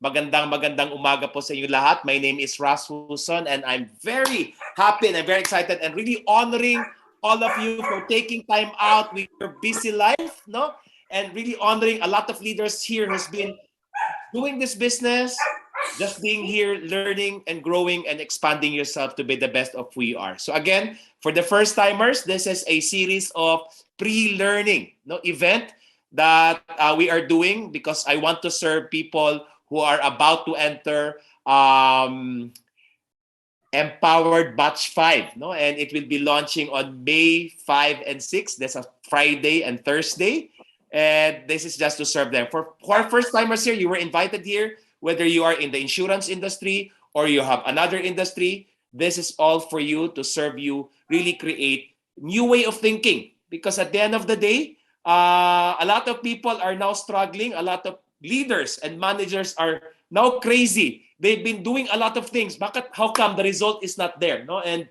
Magandang umaga po sa inyo lahat. My name is Ras Huson and I'm very happy and I'm very excited and really honoring all of you for taking time out with your busy life, no? And really honoring a lot of leaders here who's been doing this business, just being here, learning and growing and expanding yourself to be the best of who you are. So again, for the first timers, this is a series of pre-learning event that we are doing because I want to serve people who are about to enter Empowered Batch 5. No? And it will be launching on May 5 and 6. That's a Friday and Thursday. And this is just to serve them. For our first-timers here, you were invited here, whether you are in the insurance industry or you have another industry, this is all for you to serve you, really create new way of thinking. Because at the end of the day, a lot of people are now struggling. A lot of leaders and managers are now crazy. They've been doing a lot of things. How come the result is not there? No? And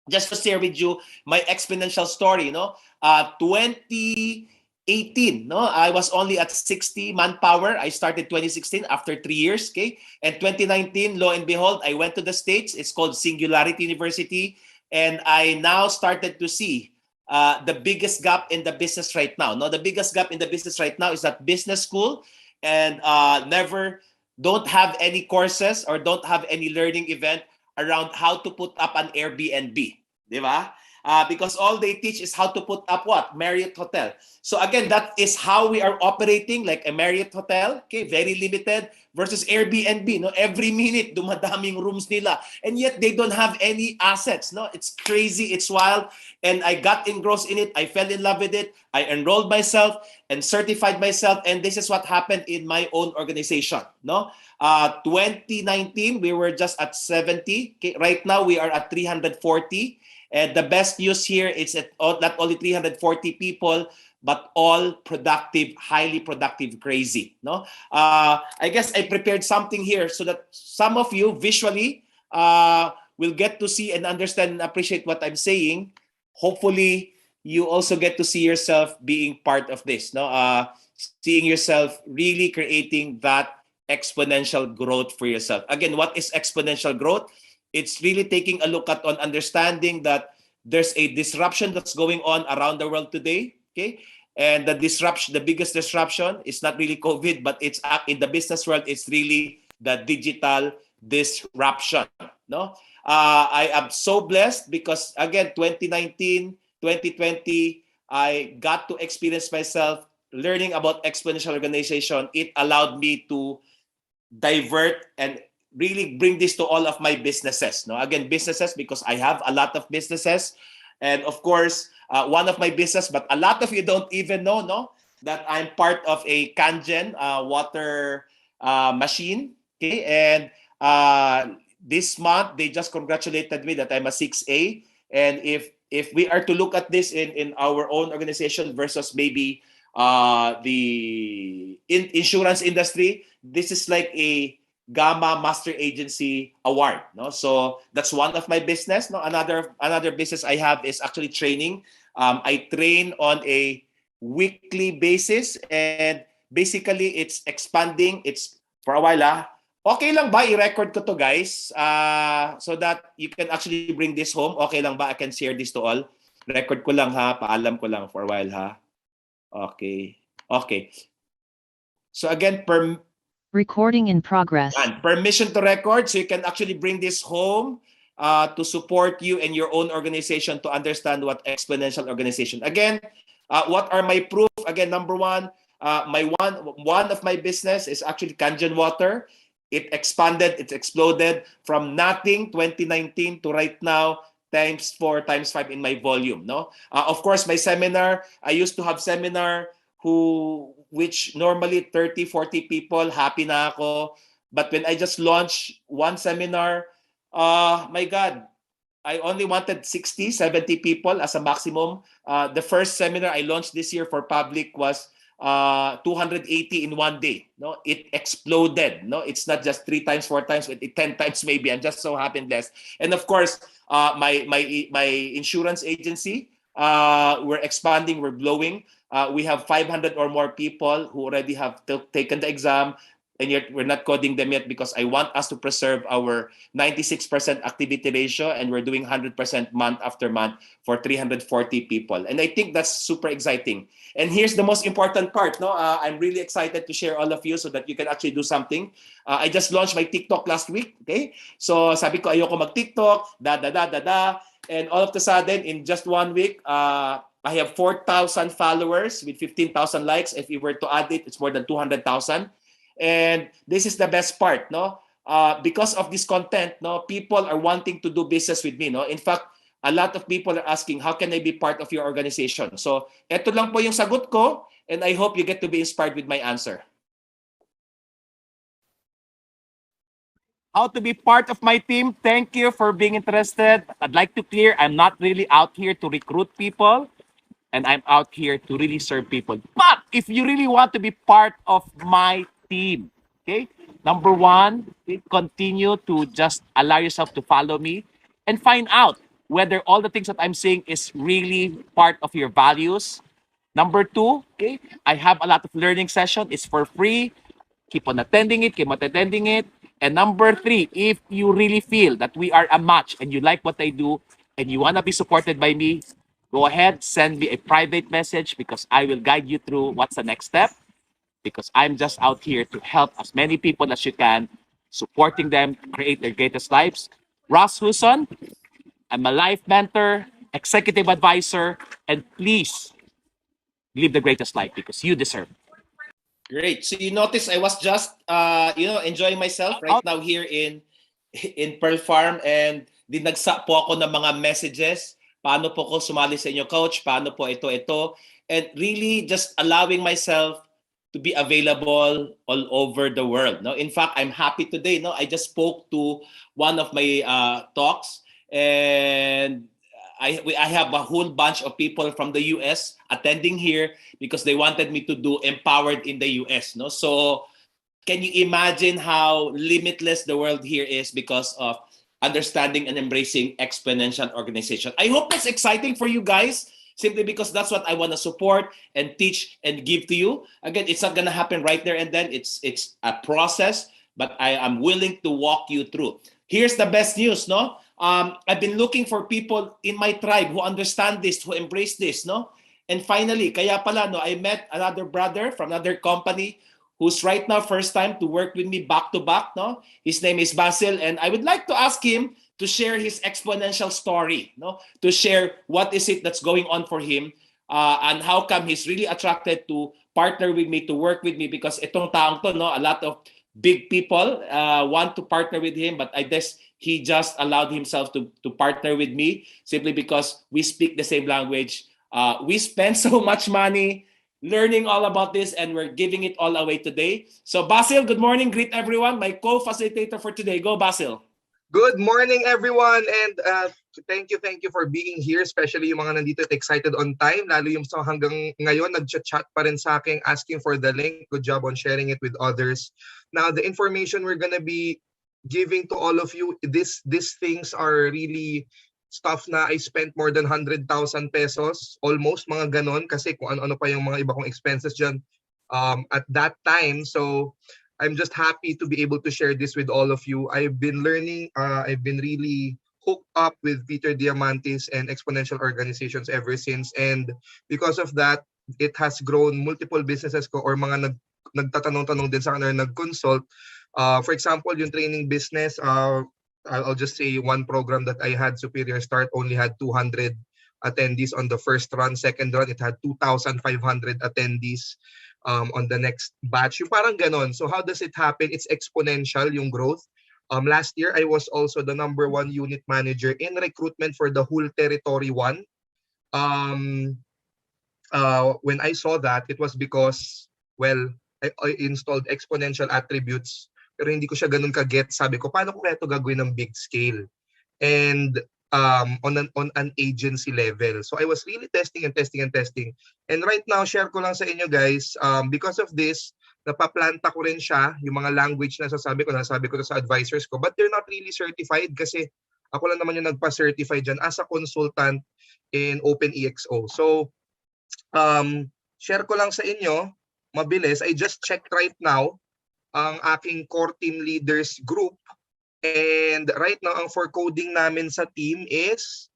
just to share with you my exponential story, 2018, I was only at 60 manpower. I started 2016 after 3 years, okay? And 2019, lo and behold, I went to the States. It's called Singularity University. And I now started to see the biggest gap in the business right now. No, the biggest gap in the business right now is that business school and don't have any courses or don't have any learning event around how to put up an Airbnb. Di ba? Because all they teach is how to put up what? Marriott Hotel. So again, that is how we are operating, like a Marriott Hotel, okay, very limited, versus Airbnb, no? Every minute, dumadaming rooms nila. And yet, they don't have any assets, no? It's crazy, it's wild. And I got engrossed in it. I fell in love with it. I enrolled myself and certified myself. And this is what happened in my own organization, no? 2019, we were just at 70. Okay? Right now, we are at 340. And the best news here is that not only 340 people, but all productive, highly productive, crazy. No, I guess I prepared something here so that some of you visually will get to see and understand and appreciate what I'm saying. Hopefully, you also get to see yourself being part of this. No, seeing yourself really creating that exponential growth for yourself. Again, what is exponential growth? It's really taking a look at on understanding that there's a disruption that's going on around the world today. Okay, and the disruption, the biggest disruption is not really COVID, but it's in the business world. It's really the digital disruption. No, I am so blessed because again, 2019, 2020, I got to experience myself learning about exponential organization. It allowed me to divert and really bring this to all of my businesses. No, again, businesses because I have a lot of businesses, and of course, one of my business, but a lot of you don't even know, no, that I'm part of a Kangen water machine. Okay, and this month they just congratulated me that I'm a 6A, and if we are to look at this in our own organization versus maybe the insurance industry, this is like a Gamma Master Agency Award. No, so that's one of my business. No, another business I have is actually training. I train on a weekly basis, and basically it's expanding. It's for a while. Okay lang ba i-record ko to, guys? So that you can actually bring this home. Okay lang ba? I can share this to all. Record ko lang ha. Paalam ko lang for a while ha. Okay. Okay. So again, recording in progress. And permission to record, so you can actually bring this home to support you and your own organization to understand what exponential organization. Again, what are my proof? Again, number one, one of my business is actually Kangen Water. It expanded, it exploded from nothing 2019 to right now times 4, times 5 in my volume. No, of course, my seminar. I used to have seminar which normally 30, 40 people, happy na ako. But when I just launched one seminar, my God, I only wanted 60, 70 people as a maximum. The first seminar I launched this year for public was 280 in one day. No, it exploded. No, it's not just 3 times, 4 times, but 10 times maybe. I'm just so happy and blessed. And of course, my insurance agency, we're expanding, we're growing. We have 500 or more people who already have taken the exam. and yet we're not coding them yet because I want us to preserve our 96% activity ratio, and we're doing 100% month after month for 340 people. And I think that's super exciting. And here's the most important part. No, I'm really excited to share all of you so that you can actually do something. I just launched my TikTok last week. Okay, so sabi ko ayoko mag-TikTok, and all of a sudden in just 1 week, I have 4,000 followers with 15,000 likes. If you were to add it, it's more than 200,000. And this is the best part, no? Because of this content, no, people are wanting to do business with me, no? In fact, a lot of people are asking, how can I be part of your organization? So, eto lang po yung sagot ko, and I hope you get to be inspired with my answer. How to be part of my team? Thank you for being interested. I'd like to clear, I'm not really out here to recruit people, and I'm out here to really serve people. But if you really want to be part of my team, okay, number one, continue to just allow yourself to follow me and find out whether all the things that I'm saying is really part of your values. Number two, okay, I have a lot of learning session. It's for free. Keep on attending it, keep on attending it. And number three, if you really feel that we are a match and you like what I do and you want to be supported by me, go ahead, send me a private message because I will guide you through what's the next step, because I'm just out here to help as many people as you can, supporting them create their greatest lives. Ross Huson, I'm a life mentor, executive advisor, and please live the greatest life because you deserve it. Great. So you notice I was just enjoying myself right now here in Pearl Farm, and dinagsa po ako ng mga messages. Paano po ko sumali sa inyo, coach? Paano po ito? And really just allowing myself to be available all over the world. No, in fact, I'm happy today. No, I just spoke to one of my talks, and I have a whole bunch of people from the US attending here because they wanted me to do Empowered in the US. No, so can you imagine how limitless the world here is because of understanding and embracing exponential organization? I hope that's exciting for you guys, simply because that's what I want to support and teach and give to you. Again, it's not going to happen right there and then. It's a process, but I am willing to walk you through. Here's the best news, no? I've been looking for people in my tribe who understand this, who embrace this, no? And finally, kaya pala, no, I met another brother from another company who's right now first time to work with me back to back, no? His name is Basil, and I would like to ask him to share his exponential story, no? To share what is it that's going on for him, and how come he's really attracted to partner with me, to work with me, because itong taong to, no, a lot of big people want to partner with him, but I guess he just allowed himself to partner with me simply because we speak the same language. We spend so much money learning all about this, and we're giving it all away today. So Basil, good morning. Greet everyone. My co-facilitator for today. Go, Basil. Good morning, everyone, and thank you for being here, especially yung mga nandito at excited on time, lalo yung sa hanggang ngayon nag-chat pa rin sa akin asking for the link. Good job on sharing it with others. Now, the information we're gonna be giving to all of you, these things are really stuff na I spent more than 100,000 pesos, almost mga ganon, kasi kung ano-ano pa yung mga iba kong expenses dyan at that time. So I'm just happy to be able to share this with all of you. I've been learning, I've been really hooked up with Peter Diamantis and exponential organizations ever since. And because of that, it has grown multiple businesses ko or mga nagtatanong-tanong din sa akin or nag-consult. For example, yung training business, I'll just say one program that I had, Superior Start, only had 200 attendees on the first run. Second run, it had 2,500 attendees. On the next batch. Yung parang ganon. So how does it happen? It's exponential yung growth. Last year, I was also the #1 unit manager in recruitment for the whole Territory 1. When I saw that, it was because, well, I installed exponential attributes, pero hindi ko siya ganun ka-get. Sabi ko, paano ko kaya ito gagawin ng big scale? And on an agency level. So I was really testing. And right now, share ko lang sa inyo guys, because of this, napaplanta ko rin siya, yung mga language na nasabi ko sa advisors ko, but they're not really certified kasi ako lang naman yung nagpa-certify dyan as a consultant in OpenExO. So, share ko lang sa inyo, mabilis, I just checked right now ang aking core team leaders group. And right now, ang for coding namin sa team is,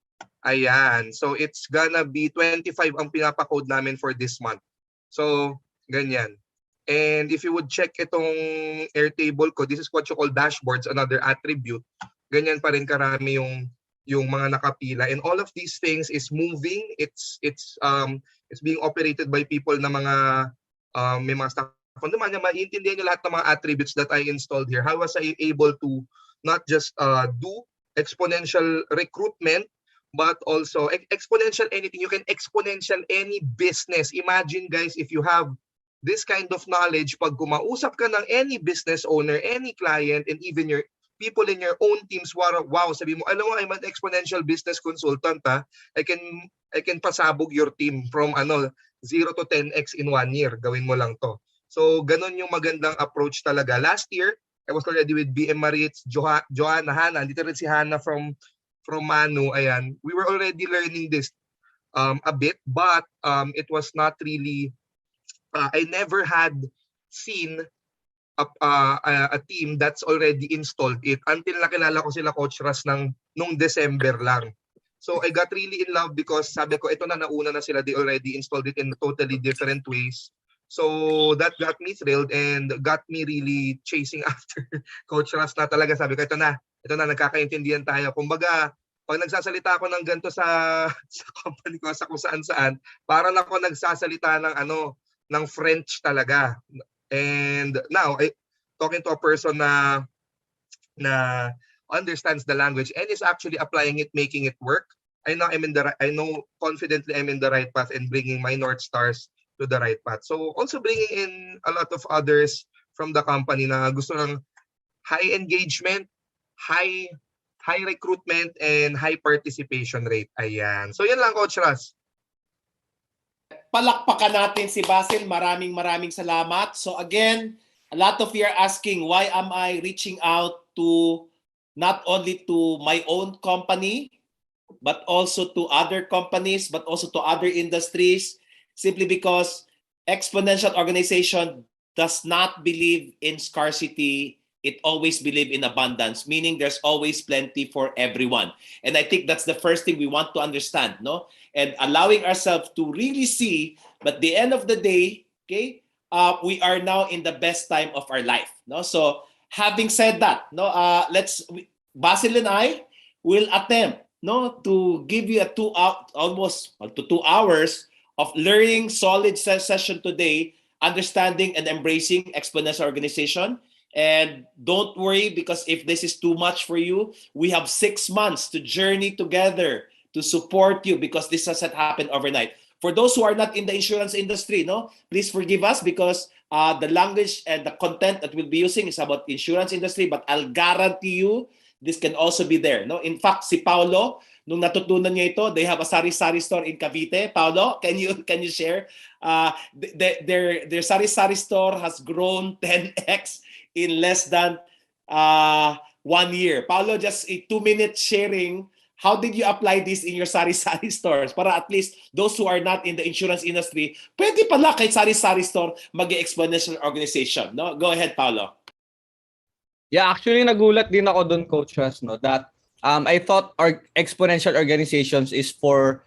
ayan. So it's gonna be 25 ang pinapakode namin for this month. So, ganyan. And if you would check itong Airtable ko, this is what you call dashboards, another attribute. Ganyan pa rin karami yung mga nakapila. And all of these things is moving. It's being operated by people na mga may mga staff. Kung naman maiintindihan niyo lahat ng mga attributes that I installed here, how was I able to not just do exponential recruitment, but also exponential anything. You can exponential any business. Imagine guys, if you have this kind of knowledge, pag kumausap ka ng any business owner, any client, and even your people in your own teams, wow, sabi mo, alam mo, I'm an exponential business consultant, ha? I can pasabog your team from 0 to 10x in 1 year. Gawin mo lang to. So, ganun yung magandang approach talaga. Last year, I was already with BM Maritz, Joanna, Hannah. Dito rin si Hannah from Manu. Ayan. We were already learning this a bit, but it was not really, I never had seen a team that's already installed it until nakilala ko sila Coach Ras nung December lang. So I got really in love because sabi ko, ito na nauna na sila. They already installed it in totally different ways. So that got me thrilled and got me really chasing after Coach Ras na talaga. Sabi ko, ito na, nagkakaintindihan tayo. Kumbaga, pag nagsasalita ako ng ganito sa company ko, sa kung saan-saan, parang ako nagsasalita ng French talaga. And now, talking to a person na understands the language and is actually applying it, making it work, I know confidently I'm in the right path and bringing my North Stars to the right path. So also bringing in a lot of others from the company na gusto ng high engagement, high recruitment, and high participation rate. Ayan. So yan lang, Coach Ras. Palakpakan natin si Basil. Maraming salamat. So again, a lot of you are asking, why am I reaching out to not only to my own company, but also to other companies, but also to other industries? Simply because Exponential Organization does not believe in scarcity. It always believes in abundance, meaning there's always plenty for everyone. And I think that's the first thing we want to understand, no? And allowing ourselves to really see, but the end of the day, okay, we are now in the best time of our life, no? So having said that, no, Basil and I will attempt, no, to give you almost to 2 hours of learning solid session today, understanding and embracing Exponential Organization. And don't worry, because if this is too much for you, we have 6 months to journey together to support you, because this doesn't happen overnight. For those who are not in the insurance industry, no, please forgive us, because the language and the content that we'll be using is about insurance industry, but I'll guarantee you this can also be there, no? In fact, si Paolo, nung natutunan niya ito, they have a sari-sari store in Cavite. Paolo, can you share? Their sari-sari store has grown 10x in less than 1 year. Paolo, just a 2-minute sharing. How did you apply this in your sari-sari stores? Para at least those who are not in the insurance industry, pwede pala kahit sari-sari store mag-exponential organization. No? Go ahead, Paolo. Yeah, actually nagulat din ako doon, Coach Ras, no, that I thought exponential organizations is for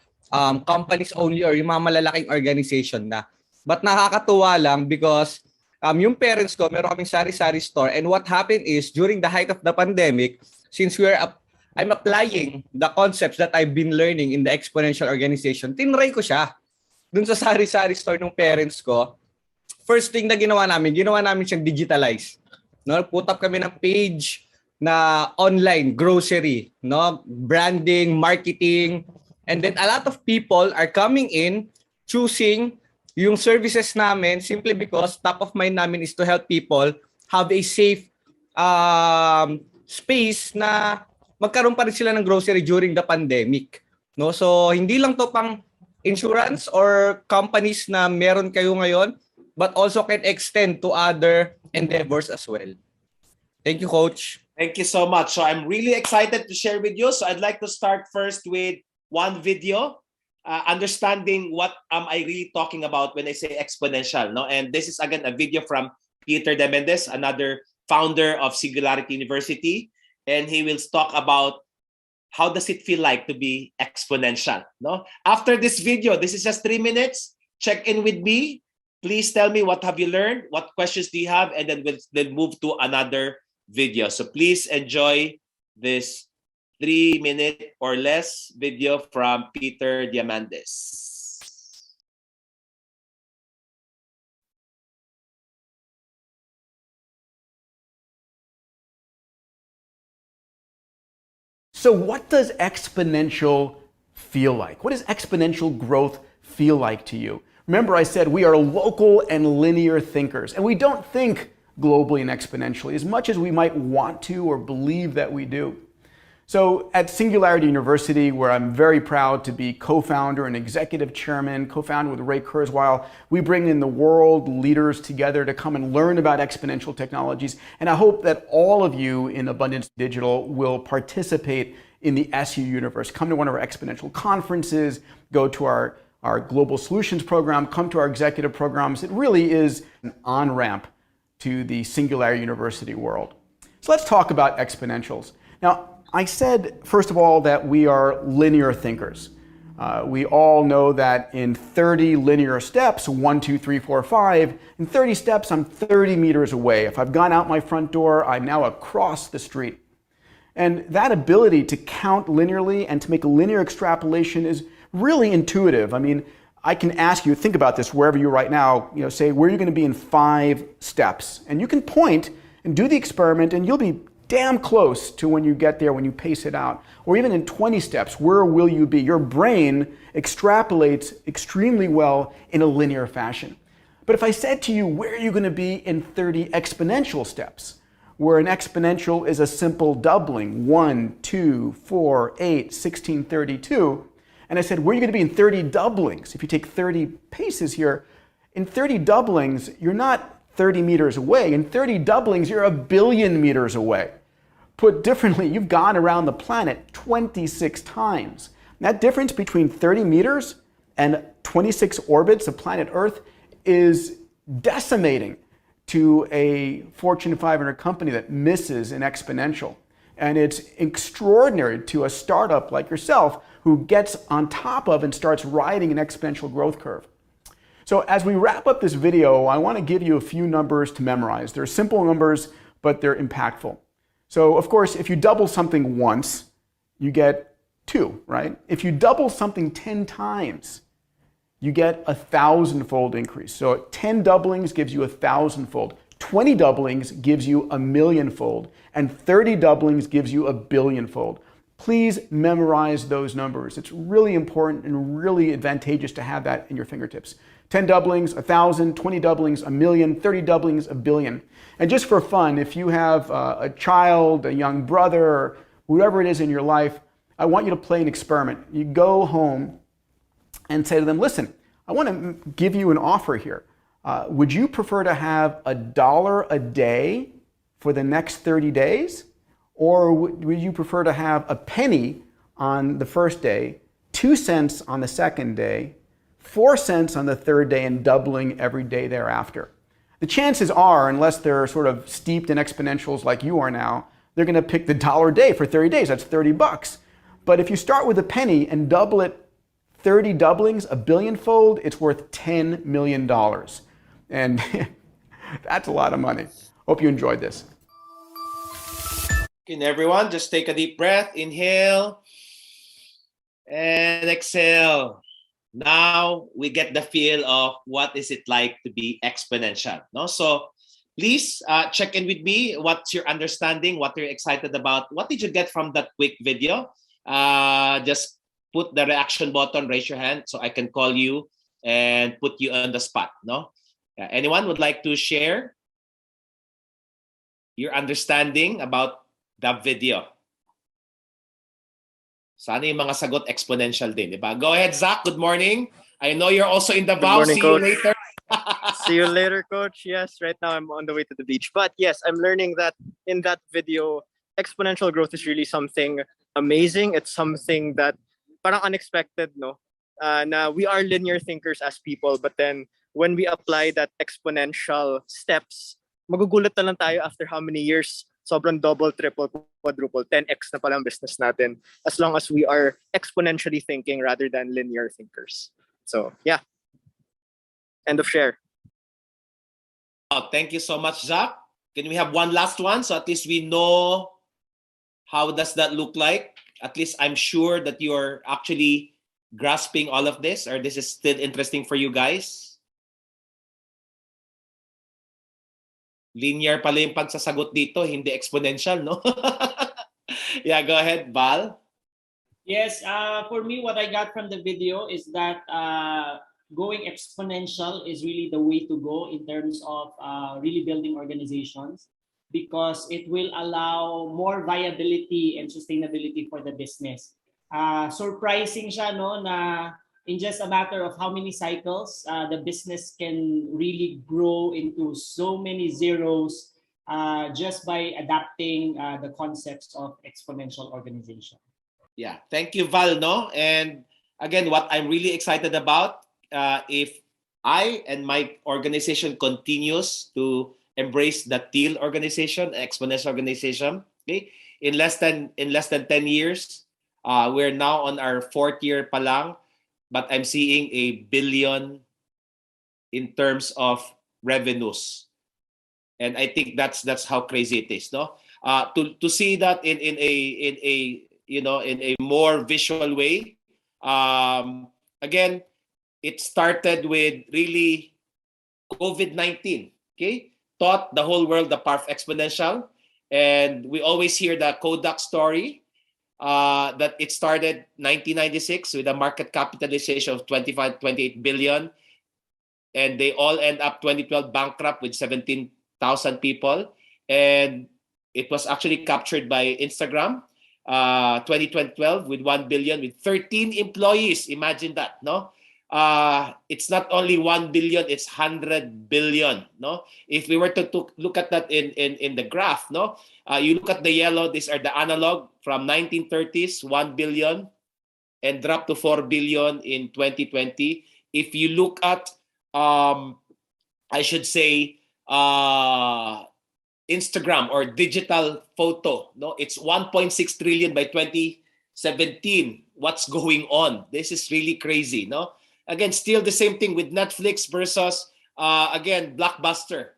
companies only or yung mga malalaking organization na. But nakakatuwa lang because yung parents ko, meron kaming sari-sari store, and what happened is during the height of the pandemic, since I'm applying the concepts that I've been learning in the exponential organization, tinry ko siya dun sa sari-sari store ng parents ko. First thing na ginawa namin siyang digitalize. No, put up kami ng page na online grocery, no, branding, marketing, and then a lot of people are coming in choosing yung services namin simply because top of mind namin is to help people have a safe space na magkaroon pa rin sila ng grocery during the pandemic, no? So hindi lang to pang insurance or companies na meron kayo ngayon, but also can extend to other endeavors as well. Thank you, Coach. Thank you so much. So I'm really excited to share with you. So I'd like to start first with one video, understanding what am I really talking about when I say exponential. No? And this is again a video from Peter De Mendez, another founder of Singularity University, and he will talk about how does it feel like to be exponential. No? After this video, this is just 3 minutes. Check in with me. Please tell me what have you learned, what questions do you have, and then we'll then move to another video. So please enjoy this 3-minute or less video from Peter Diamandis. So what does exponential feel like? What does exponential growth feel like to you? Remember, I said we are local and linear thinkers, and we don't think globally and exponentially as much as we might want to or believe that we do. So at Singularity University, where I'm very proud to be co-founder and executive chairman, co-founder with Ray Kurzweil, we bring in the world leaders together to come and learn about exponential technologies. And I hope that all of you in Abundance Digital will participate in the SU universe. Come to one of our exponential conferences, go to our Global Solutions program, come to our executive programs. It really is an on-ramp to the Singularity University world. So let's talk about exponentials. Now, I said, first of all, that we are linear thinkers. We all know that in 30 linear steps, 1, 2, 3, 4, 5, in 30 steps, I'm 30 meters away. If I've gone out my front door, I'm now across the street. And that ability to count linearly and to make a linear extrapolation is really intuitive. I mean, I can ask you, think about this wherever you're right now, say, where are you going to be in 5 steps? And you can point and do the experiment, and you'll be damn close to when you get there, when you pace it out. Or even in 20 steps, where will you be? Your brain extrapolates extremely well in a linear fashion. But if I said to you, where are you going to be in 30 exponential steps, where an exponential is a simple doubling, 1, 2, 4, 8, 16, 32, and I said, where are you going to be in 30 doublings? If you take 30 paces here, in 30 doublings, you're not 30 meters away. In 30 doublings, you're 1 billion meters away. Put differently, you've gone around the planet 26 times. That difference between 30 meters and 26 orbits of planet Earth is decimating to a Fortune 500 company that misses an exponential. And it's extraordinary to a startup like yourself who gets on top of and starts riding an exponential growth curve. So as we wrap up this video, I want to give you a few numbers to memorize. They're simple numbers, but they're impactful. So of course, if you double something once, you get 2, right? If you double something 10 times, you get a 1,000-fold increase. So 10 doublings gives you a 1,000-fold. 20 doublings gives you a 1,000,000-fold. And 30 doublings gives you a 1,000,000,000-fold. Please memorize those numbers. It's really important and really advantageous to have that in your fingertips. 10 doublings, 1,000, 20 doublings, 1,000,000, 30 doublings, 1,000,000,000. And just for fun, if you have a child, a young brother, or whoever it is in your life, I want you to play an experiment. You go home and say to them, listen, I want to give you an offer here. Would you prefer to have $1 a day for the next 30 days? Or would you prefer to have a penny on the first day, 2 cents on the second day, 4 cents on the third day, and doubling every day thereafter? The chances are, unless they're sort of steeped in exponentials like you are now, they're going to pick the $1 a day for 30 days. That's 30 bucks. But if you start with a penny and double it 30 doublings, 1,000,000,000-fold, it's worth $10 million. And that's a lot of money. Hope you enjoyed this. Okay, everyone, just take a deep breath. Inhale and exhale. Now we get the feel of what is it like to be exponential. No? So please check in with me. What's your understanding? What you're excited about? What did you get from that quick video? Just put the reaction button, raise your hand so I can call you and put you on the spot. No? Anyone would like to share your understanding about the video? Sana yung mga sagot exponential din, di ba? Go ahead, Zach. Good morning. I know you're also in Davao. morning, See Coach. you later. See you later, Coach. Yes, right now I'm on the way to the beach. But yes, I'm learning that in that video, exponential growth is really something amazing. It's something that parang unexpected, no? Na we are linear thinkers as people, but then when we apply that exponential steps magugulat na lang tayo after how many years, sobrang double, triple, quadruple, 10x na palang business natin as long as we are exponentially thinking rather than linear thinkers. So, yeah. End of share. Oh, thank you so much, Zach. Can we have one last one so at least we know how does that look like? At least I'm sure that you're actually grasping all of this, or this is still interesting for you guys. Linear pala yung pagsasagot dito, hindi exponential, no? Yeah, go ahead, Val. Yes, for me, what I got from the video is that going exponential is really the way to go in terms of really building organizations, because it will allow more viability and sustainability for the business. Surprising siya, no, na in just a matter of how many cycles, the business can really grow into so many zeros just by adapting the concepts of exponential organization. Yeah, thank you, Val. No, and again, what I'm really excited about, if I and my organization continues to embrace the TEAL organization, exponential organization, okay, in less than 10 years, we're now on our 4th year pa lang, but I'm seeing a billion in terms of revenues, and I think that's how crazy it is, no? To see that in a in a more visual way. Again, it started with really COVID-19, okay? Taught the whole world the power of exponential. And we always hear the Kodak story, that it started 1996 with a market capitalization of 28 billion. And they all end up 2012 bankrupt with 17,000 people. And it was actually captured by Instagram, 2012 with 1 billion with 13 employees. Imagine that, no? It's not only 1 billion, it's 100 billion, no? If we were to look at that in the graph, no? You look at the yellow, these are the analog from 1930s, 1 billion, and dropped to 4 billion in 2020. If you look at, I should say, Instagram or digital photo, no, it's 1.6 trillion by 2017. What's going on? This is really crazy, no? Again, still the same thing with Netflix versus again Blockbuster.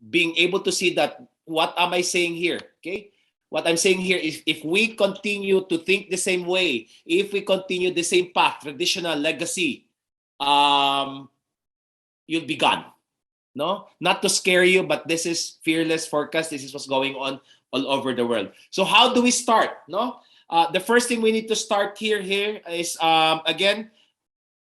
Being able to see that, what am I saying here? Okay, what I'm saying here is, if we continue to think the same way, if we continue the same path, traditional legacy, you'll be gone. No, not to scare you, but this is fearless forecast. This is what's going on all over the world. So how do we start? No, the first thing we need to start here is again,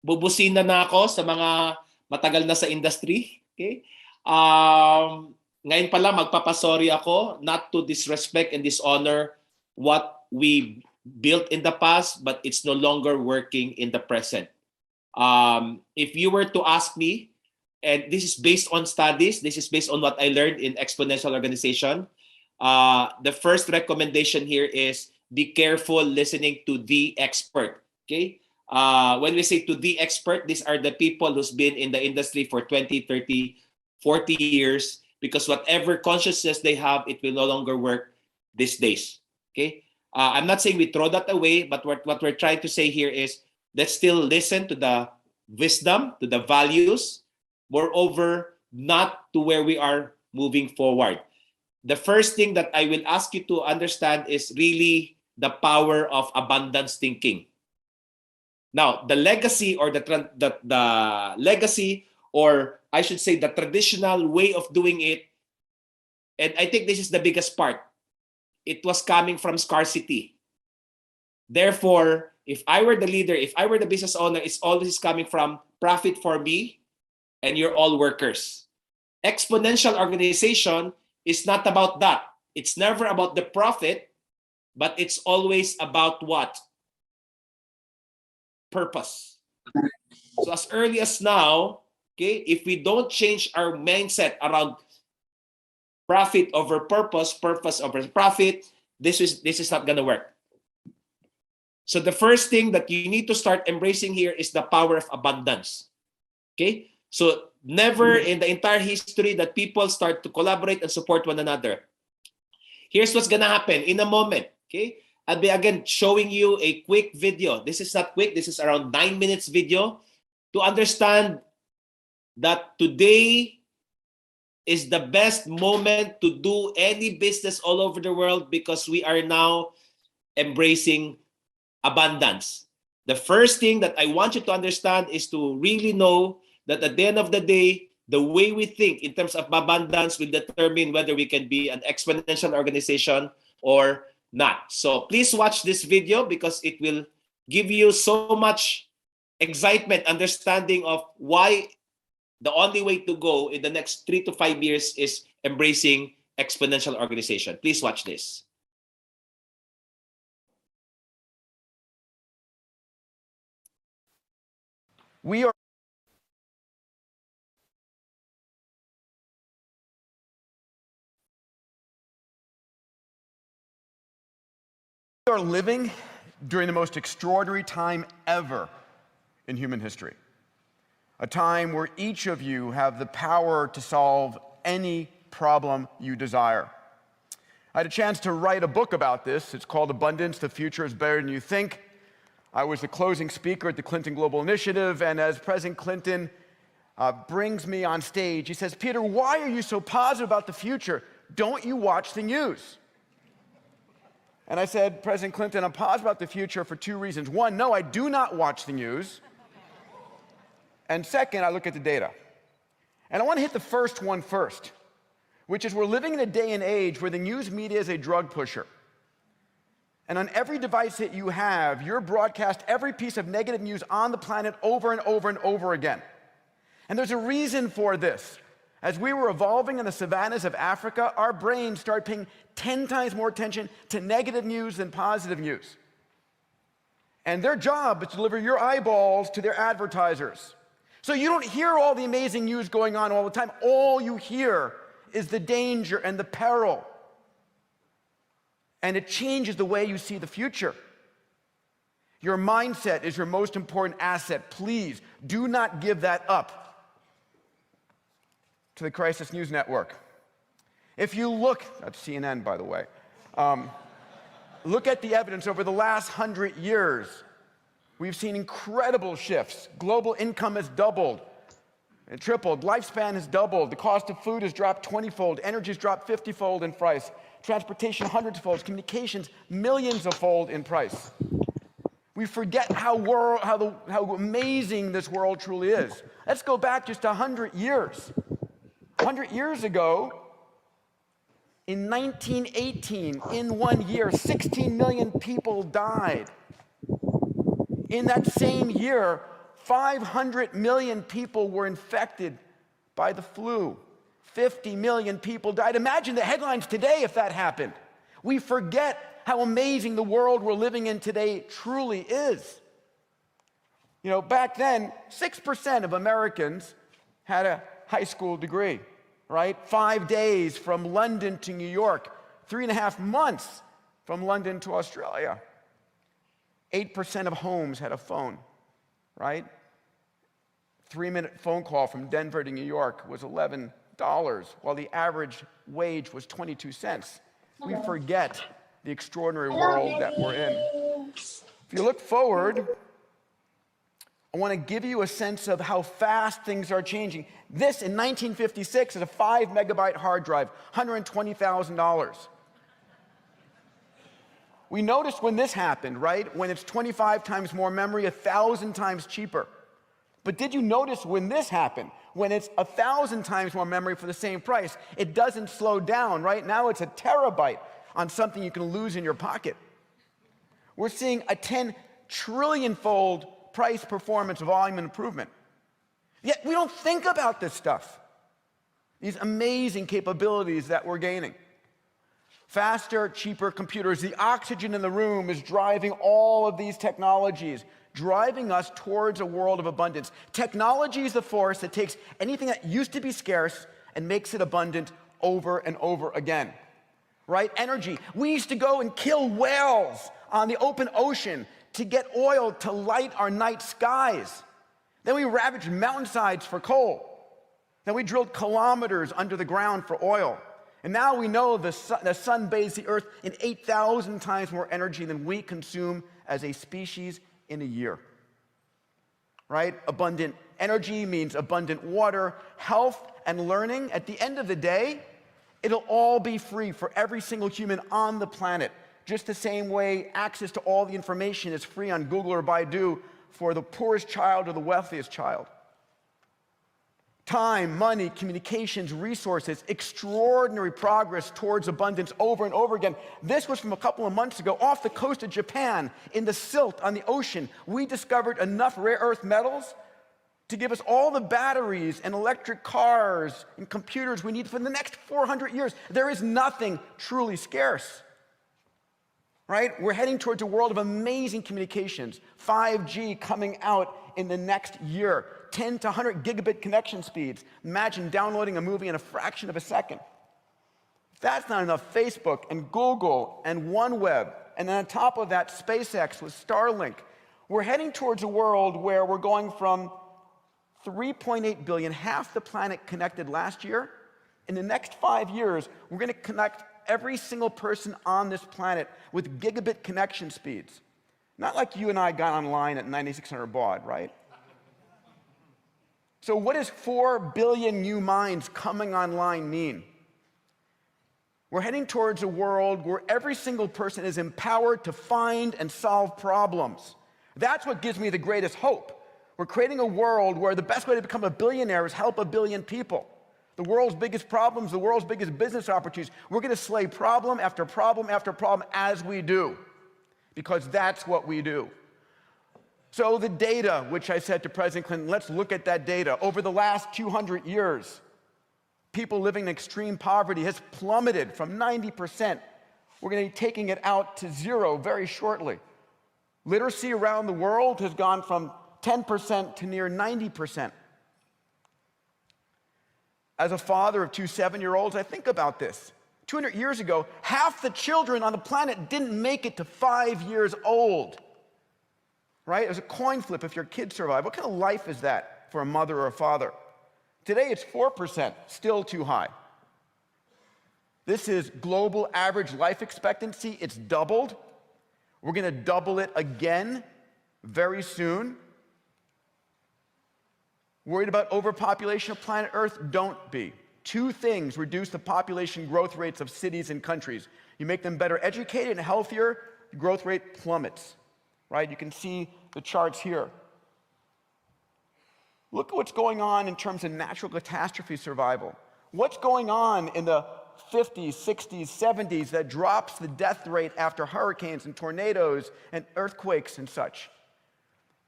bubusina na ako sa mga matagal na sa industry. Okay, ngayon pala magpapasorry ako, not to disrespect and dishonor what we built in the past, but it's no longer working in the present. If you were to ask me, and this is based on studies, this is based on what I learned in exponential organization, the first recommendation here is be careful listening to the expert. Okay, when we say to the expert, these are the people who's been in the industry for 20, 30, 40 years, because whatever consciousness they have, it will no longer work these days. Okay, I'm not saying we throw that away, but what we're trying to say here is, let's still listen to the wisdom, to the values. Moreover, not to where we are moving forward. The first thing that I will ask you to understand is really the power of abundance thinking. Now, the legacy, or the legacy, or I should say the traditional way of doing it, and I think this is the biggest part, it was coming from scarcity. Therefore, if I were the leader, if I were the business owner, it's always coming from profit for me, and you're all workers. Exponential organization is not about that. It's never about the profit, but it's always about what? Purpose. So as early as now, okay, if we don't change our mindset around profit over purpose, purpose over profit, this is not gonna work. So the first thing that you need to start embracing here is the power of abundance. Okay? So never in the entire history that people start to collaborate and support one another. Here's what's gonna happen in a moment, okay? I'll be again showing you a quick video. This is not quick, this is around 9 minutes video to understand that today is the best moment to do any business all over the world because we are now embracing abundance. The first thing that I want you to understand is to really know that at the end of the day, the way we think in terms of abundance will determine whether we can be an exponential organization or not. So please watch this video because it will give you so much excitement, understanding of why the only way to go in the next 3 to 5 years is embracing exponential organization. Please watch this. We are living during the most extraordinary time ever in human history. A time where each of you have the power to solve any problem you desire. I had a chance to write a book about this. It's called Abundance, The Future is Better Than You Think. I was the closing speaker at the Clinton Global Initiative, and as President Clinton brings me on stage, he says, "Peter, why are you so positive about the future? Don't you watch the news?" And I said, "President Clinton, I'm positive about the future for 2 reasons. One, no, I do not watch the news. And second, I look at the data." And I want to hit the first one first, which is we're living in a day and age where the news media is a drug pusher. And on every device that you have, you're broadcast every piece of negative news on the planet over and over and over again. And there's a reason for this. As we were evolving in the savannas of Africa, our brains started paying 10 times more attention to negative news than positive news. And their job is to deliver your eyeballs to their advertisers. So you don't hear all the amazing news going on all the time. All you hear is the danger and the peril. And it changes the way you see the future. Your mindset is your most important asset. Please do not give that up to the Crisis News Network. If you look, that's CNN, by the way, look at the evidence over the last 100 years. We've seen incredible shifts. Global income has doubled, it tripled. Lifespan has doubled. The cost of food has dropped 20-fold. Energy has dropped 50-fold in price. Transportation, hundreds-fold. Communications, millions-of-fold in price. We forget how amazing this world truly is. Let's go back just 100 years. 100 years ago, in 1918, in 1 year, 16 million people died. In that same year, 500 million people were infected by the flu. 50 million people died. Imagine the headlines today if that happened. We forget how amazing the world we're living in today truly is. You know, back then, 6% of Americans had a high school degree, right? 5 days from London to New York, 3.5 months from London to Australia. 8% of homes had a phone, right? 3-minute phone call from Denver to New York was $11, while the average wage was 22 cents. We forget the extraordinary world that we're in. If you look forward, I want to give you a sense of how fast things are changing. This, in 1956, is a 5-megabyte hard drive, $120,000. We noticed when this happened, right? When it's 25 times more memory, 1,000 times cheaper. But did you notice when this happened? When it's 1,000 times more memory for the same price, it doesn't slow down, right? Now it's a terabyte on something you can lose in your pocket. We're seeing a 10 trillion-fold price performance volume improvement. Yet we don't think about this stuff, these amazing capabilities that we're gaining. Faster, cheaper computers. The oxygen in the room is driving all of these technologies, driving us towards a world of abundance. Technology is the force that takes anything that used to be scarce and makes it abundant over and over again. Right? Energy. We used to go and kill whales on the open ocean to get oil to light our night skies. Then we ravaged mountainsides for coal. Then we drilled kilometers under the ground for oil. And now we know the sun bathes the earth in 8,000 times more energy than we consume as a species in a year. Right? Abundant energy means abundant water, health, and learning. At the end of the day, it'll all be free for every single human on the planet. Just the same way access to all the information is free on Google or Baidu for the poorest child or the wealthiest child. Time, money, communications, resources, extraordinary progress towards abundance over and over again. This was from a couple of months ago off the coast of Japan, in the silt on the ocean. We discovered enough rare earth metals to give us all the batteries and electric cars and computers we need for the next 400 years. There is nothing truly scarce. Right? We're heading towards a world of amazing communications. 5G coming out in the next year. 10 to 100 gigabit connection speeds. Imagine downloading a movie in a fraction of a second. If that's not enough, Facebook and Google and OneWeb, and then on top of that, SpaceX with Starlink. We're heading towards a world where we're going from 3.8 billion, half the planet connected last year. In the next 5 years, we're going to connect every single person on this planet with gigabit connection speeds. Not like you and I got online at 9600 baud, right? So what does 4 billion new minds coming online mean? We're heading towards a world where every single person is empowered to find and solve problems. That's what gives me the greatest hope. We're creating a world where the best way to become a billionaire is help a billion people. The world's biggest problems, the world's biggest business opportunities. We're going to slay problem after problem after problem as we do, because that's what we do. So the data, which I said to President Clinton, let's look at that data. Over the last 200 years, people living in extreme poverty has plummeted from 90%. We're going to be taking it out to zero very shortly. Literacy around the world has gone from 10% to near 90%. As a father of two 7-year-olds, I think about this. 200 years ago, half the children on the planet didn't make it to 5 years old. Right? It was a coin flip if your kid survived. What kind of life is that for a mother or a father? Today it's 4%, still too high. This is global average life expectancy. It's doubled. We're going to double it again very soon. Worried about overpopulation of planet Earth? Don't be. 2 things reduce the population growth rates of cities and countries. You make them better educated and healthier, the growth rate plummets. Right? You can see the charts here. Look at what's going on in terms of natural catastrophe survival. What's going on in the 50s, 60s, 70s that drops the death rate after hurricanes and tornadoes and earthquakes and such?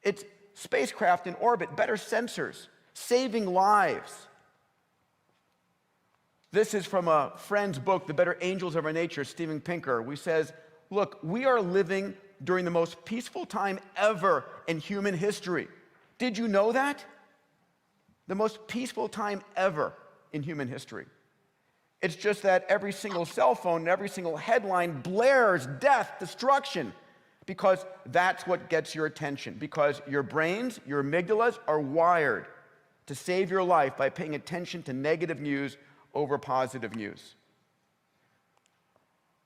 It's spacecraft in orbit, better sensors, saving lives. This is from a friend's book, The Better Angels of Our Nature, Steven Pinker. He says, look, we are living during the most peaceful time ever in human history. Did you know that? The most peaceful time ever in human history. It's just that every single cell phone and every single headline blares death, destruction, because that's what gets your attention, because your brains, your amygdalas are wired to save your life by paying attention to negative news over positive news.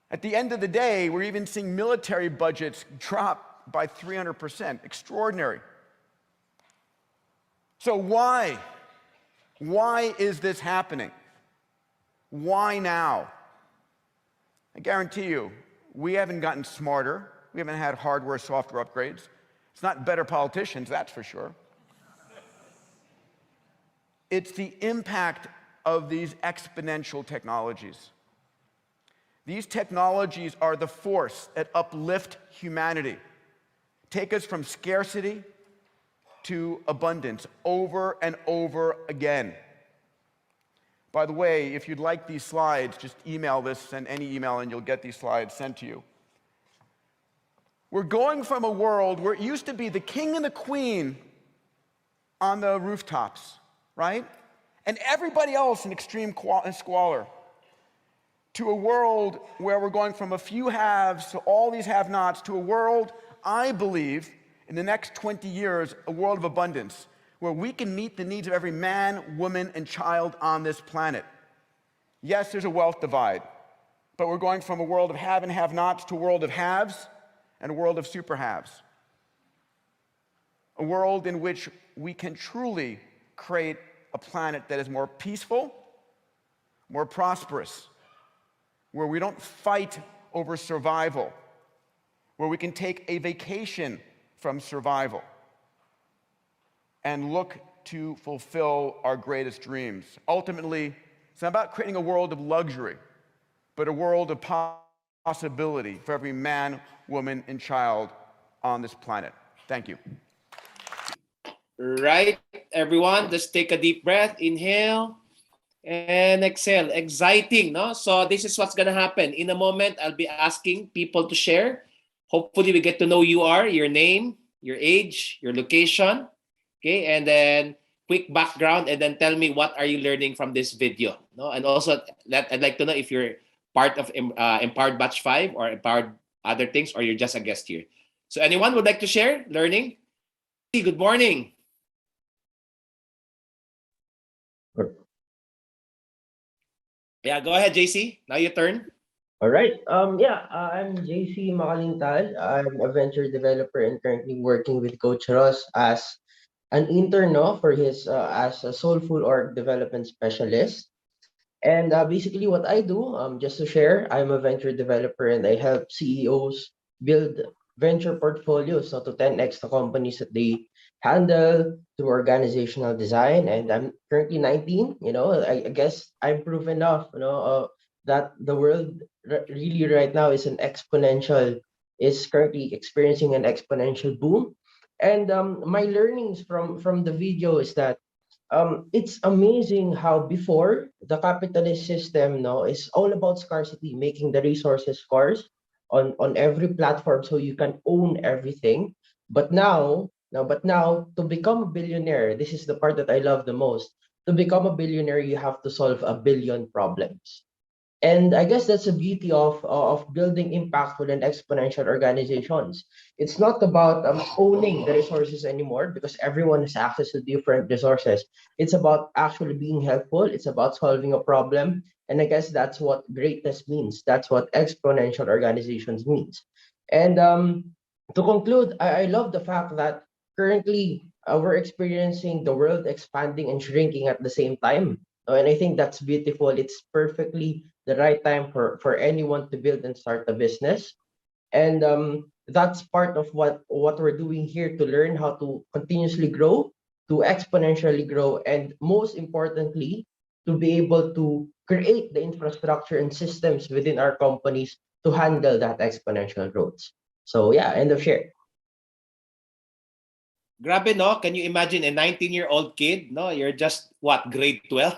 At the end of the day, we're even seeing military budgets drop by 300%. Extraordinary. So why? Why is this happening? Why now? I guarantee you, we haven't gotten smarter. We haven't had hardware, software upgrades. It's not better politicians, that's for sure. It's the impact of these exponential technologies. These technologies are the force that uplift humanity, take us from scarcity to abundance over and over again. By the way, if you'd like these slides, just email this, send any email, and you'll get these slides sent to you. We're going from a world where it used to be the king and the queen on the rooftops, right? And everybody else in extreme squalor, to a world where we're going from a few haves to all these have-nots, to a world, I believe, in the next 20 years, a world of abundance, where we can meet the needs of every man, woman, and child on this planet. Yes, there's a wealth divide, but we're going from a world of have and have-nots to a world of haves and a world of super haves. A world in which we can truly create a planet that is more peaceful, more prosperous, where we don't fight over survival, where we can take a vacation from survival and look to fulfill our greatest dreams. Ultimately, it's not about creating a world of luxury, but a world of possibility for every man, woman, and child on this planet. Thank you. Right, everyone, just take a deep breath, inhale and exhale. Exciting, no? So this is what's gonna happen. In a moment, I'll be asking people to share. Hopefully we get to know your name, your age, your location, okay? And then quick background, and then tell me what are you learning from this video, no? And also, I'd like to know if you're part of Empowered Batch 5 or Empowered other things, or you're just a guest here. So anyone would like to share learning? Good morning. Yeah, go ahead, JC. Now your turn. All right. I'm JC Makalintal. I'm a venture developer and currently working with Coach Ross as an intern, no, for his as a soulful org development specialist. And basically, what I do, just to share, I'm a venture developer and I help CEOs build venture portfolios, so to 10x the companies that they handle through organizational design. And I'm currently 19. I guess I'm proof enough, that the world really right now is currently experiencing an exponential boom. And my learnings from the video is that it's amazing how before the capitalist system no is all about scarcity, making the resources scarce on every platform so you can own everything. But now to become a billionaire, this is the part that I love the most. To become a billionaire, you have to solve a billion problems. And I guess that's the beauty of building impactful and exponential organizations. It's not about owning the resources anymore because everyone has access to different resources. It's about actually being helpful. It's about solving a problem. And I guess that's what greatness means. That's what exponential organizations means. And to conclude, I love the fact that currently we're experiencing the world expanding and shrinking at the same time. And I think that's beautiful. It's perfectly the right time for anyone to build and start a business. And that's part of what we're doing here, to learn how to continuously grow, to exponentially grow, and most importantly, to be able to create the infrastructure and systems within our companies to handle that exponential growth. So yeah, end of share. Grabe, no? Can you imagine a 19-year-old kid? No, you're just, what, grade 12?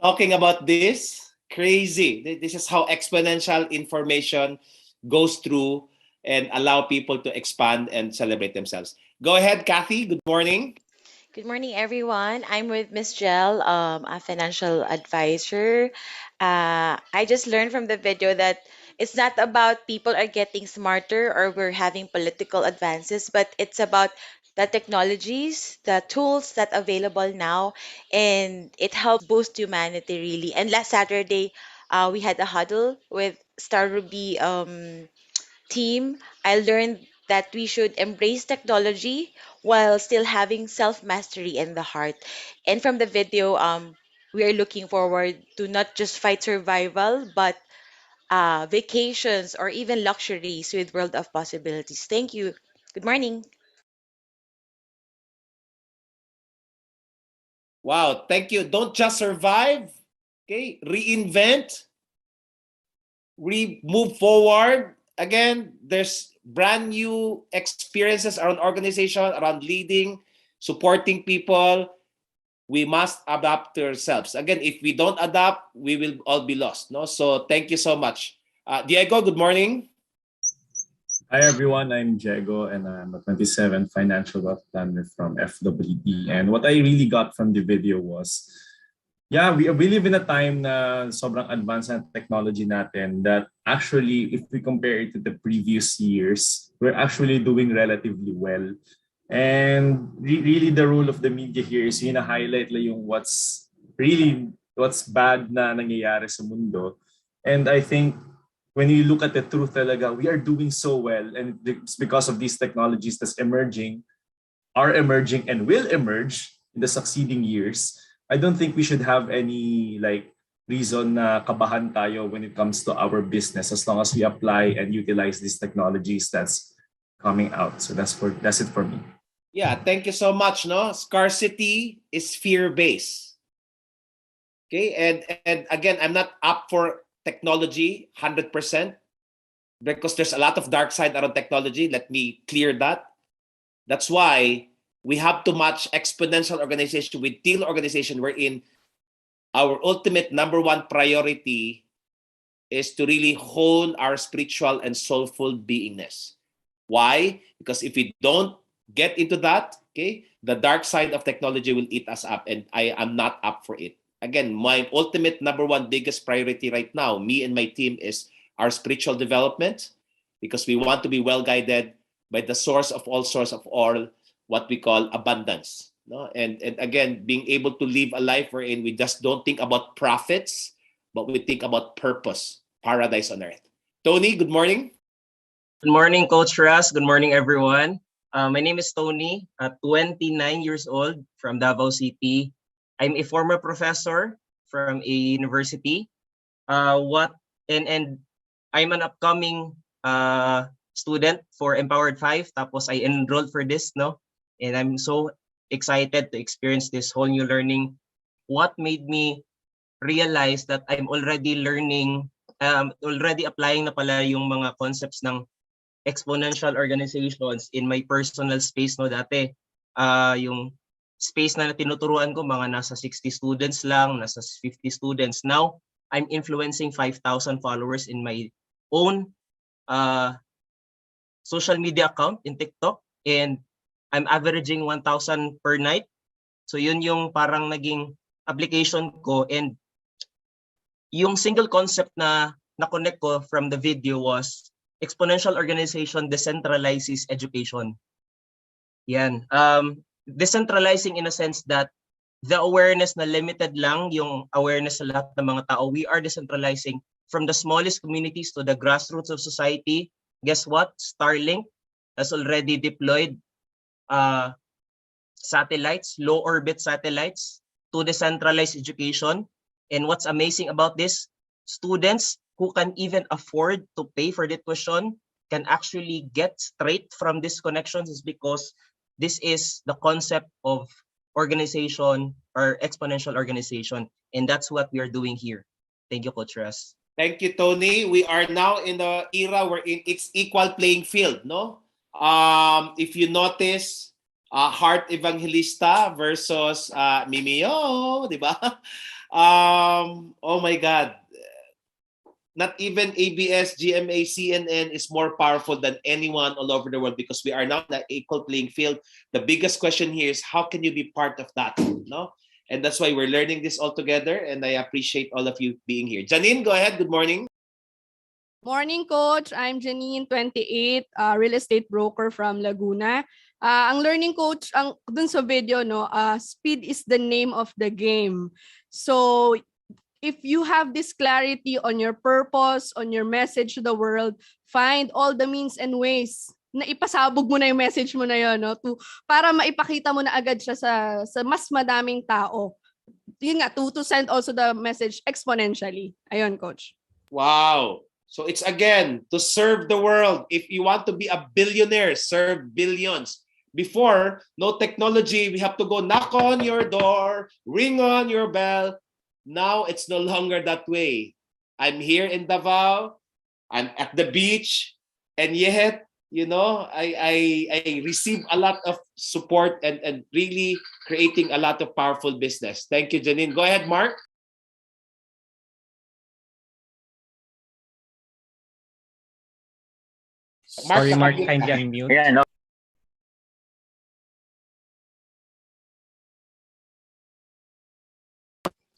Talking about this? Crazy. This is how exponential information goes through and allow people to expand and celebrate themselves. Go ahead, Kathy. Good morning. Good morning, everyone. I'm with Miss Jel, a financial advisor. I just learned from the video that it's not about people are getting smarter or we're having political advances, but it's about the technologies, the tools that available now, and it helps boost humanity really. And last Saturday, we had a huddle with Star Ruby. Team, I learned that we should embrace technology while still having self mastery in the heart. And from the video, we are looking forward to not just fight survival, but vacations or even luxuries with world of possibilities. Thank you. Good morning. Wow, thank you. Don't just survive, okay? Reinvent, we move forward. Again, there's brand new experiences around organization, around leading, supporting people. We must adapt to ourselves. Again, if we don't adapt, we will all be lost. No, so thank you so much, Diego. Good morning. Hi everyone, I'm Diego and I'm a 27 financial wealth planner from FWD. And what I really got from the video was, yeah, we live in a time na sobrang advanced na technology natin that actually, if we compare it to the previous years, we're actually doing relatively well. And really the role of the media here is yun na highlight lang yung what's bad na nangyayari sa mundo. And I think when you look at the truth talaga, we are doing so well, and it's because of these technologies that's are emerging and will emerge in the succeeding years. I don't think we should have any reason na kabahan tayo when it comes to our business as long as we apply and utilize these technologies that's coming out. So that's it for me. Yeah, thank you so much. No, scarcity is fear-based. Okay, and again, I'm not up for technology 100% because there's a lot of dark side around technology. Let me clear that. That's why we have to match exponential organization with teal organization, wherein our ultimate number one priority is to really hone our spiritual and soulful beingness. Why? Because if we don't get into that, okay, the dark side of technology will eat us up, and I am not up for it. Again, my ultimate number one biggest priority right now, me and my team, is our spiritual development, because we want to be well guided by the source of all, what we call abundance. No? And again, being able to live a life wherein we just don't think about profits, but we think about purpose, paradise on earth. Tony, good morning. Good morning, Coach Russ. Good morning, everyone. My name is Tony, 29 years old from Davao City. I'm a former professor from a university. And I'm an upcoming student for Empowered 5. Tapos I enrolled for this, no? And I'm so excited to experience this whole new learning. What made me realize that I'm already learning, already applying na pala yung mga concepts ng exponential organizations in my personal space, no? Dati, yung space na tinuturuan ko, mga nasa 60 students lang, nasa 50 students. Now, I'm influencing 5,000 followers in my own social media account in TikTok, and I'm averaging 1,000 per night. So yun yung parang naging application ko, and yung single concept na na-connect ko from the video was exponential organization decentralizes education. Yan. Decentralizing in a sense that the awareness na limited lang yung awareness sa lahat ng mga tao. We are decentralizing from the smallest communities to the grassroots of society. Guess what? Starlink has already deployed satellites, low orbit satellites, to decentralize education. And what's amazing about this, students who can even afford to pay for the tuition can actually get straight from these connections, is because this is the concept of organization or exponential organization. And that's what we are doing here. Thank you, Coach Russ. Thank you, Tony. We are now in the era wherein it's equal playing field, no? If you notice, Heart Evangelista versus Mimio, di ba? Oh my God. Not even ABS, GMA, CNN is more powerful than anyone all over the world, because we are now in the equal playing field. The biggest question here is, how can you be part of that? No? And that's why we're learning this all together, and I appreciate all of you being here. Janine, go ahead. Good morning. Morning, Coach. I'm Janine, 28, real estate broker from Laguna. Ang learning coach, dun sa video, no, speed is the name of the game. So, if you have this clarity on your purpose, on your message to the world, find all the means and ways na ipasabog mo na yung message mo na yun, no? Para maipakita mo na agad siya sa mas madaming tao. Yun nga, to send also the message exponentially. Ayun, Coach. Wow. So it's again, to serve the world. If you want to be a billionaire, serve billions. Before, no technology, we have to go knock on your door, ring on your bell. Now it's no longer that way. I'm here in Davao, I'm at the beach, and yet, you know, I receive a lot of support and really creating a lot of powerful business. Thank you, Janine. Go ahead, Mark. Sorry, Mark, kindly unmute. Yeah, no.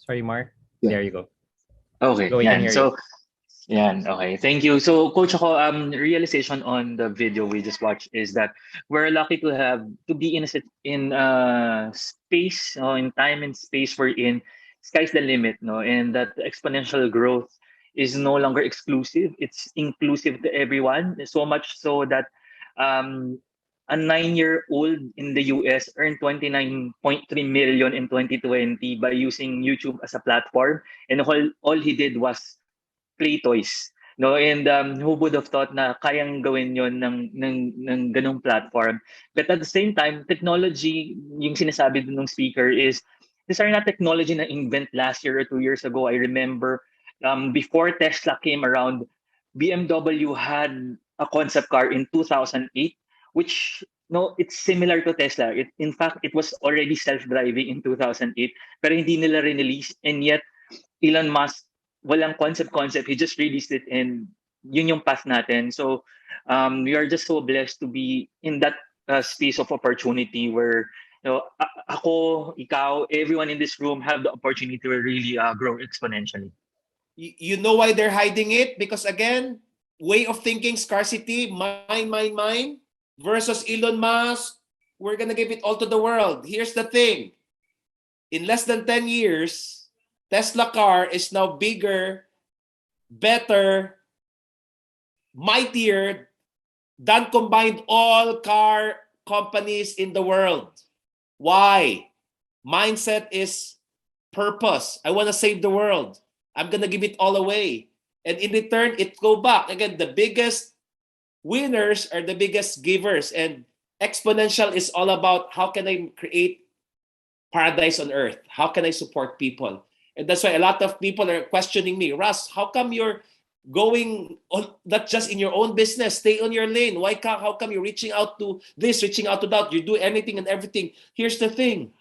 Sorry, Mark. Yeah. There you go. Okay. Go, we can Yeah. hear So, Yan, okay. Thank you. So, Coach, ako, realization on the video we just watched is that we're lucky to have to be in a in space, in time and space we're in. Sky's the limit, no, and that exponential growth is no longer exclusive. It's inclusive to everyone. So much so that um, a 9-year-old in the US earned 29.3 million in 2020 by using YouTube as a platform, and all he did was play toys. No, and who would have thought na kayang gawin yon ng ganung platform. But at the same time, technology, yung sinasabi dun ng speaker is, these are not technology na invent last year or 2 years ago. I remember before Tesla came around, BMW had a concept car in 2008, which no, it's similar to Tesla. In fact, it was already self-driving in 2008, pero hindi nila release, and yet Elon Musk, walang concept. He just released it, and yun yung path natin. So we are just so blessed to be in that space of opportunity where ako, ikaw, everyone in this room have the opportunity to really grow exponentially. You know why they're hiding it? Because again, way of thinking, scarcity, mine, versus Elon Musk, we're gonna give it all to the world. Here's the thing. In less than 10 years, Tesla car is now bigger, better, mightier than combined all car companies in the world. Why? Mindset is purpose. I want to save the world. I'm going to give it all away. And in return, it go back. Again, the biggest winners are the biggest givers. And exponential is all about how can I create paradise on earth? How can I support people? And that's why a lot of people are questioning me, Russ, how come you're going on, not just in your own business, stay on your lane? How come you're reaching out to this, reaching out to that? You do anything and everything. Here's the thing,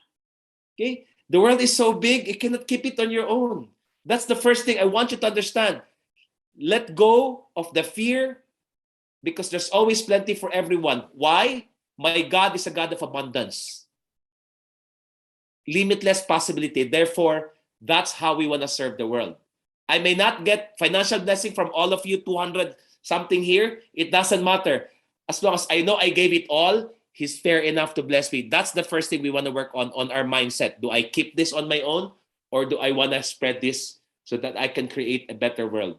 okay? The world is so big, you cannot keep it on your own. That's the first thing I want you to understand. Let go of the fear because there's always plenty for everyone. Why? My God is a God of abundance. Limitless possibility. Therefore, that's how we want to serve the world. I may not get financial blessing from all of you, 200 something here. It doesn't matter. As long as I know I gave it all, He's fair enough to bless me. That's the first thing we want to work on our mindset. Do I keep this on my own or do I want to spread this so that I can create a better world?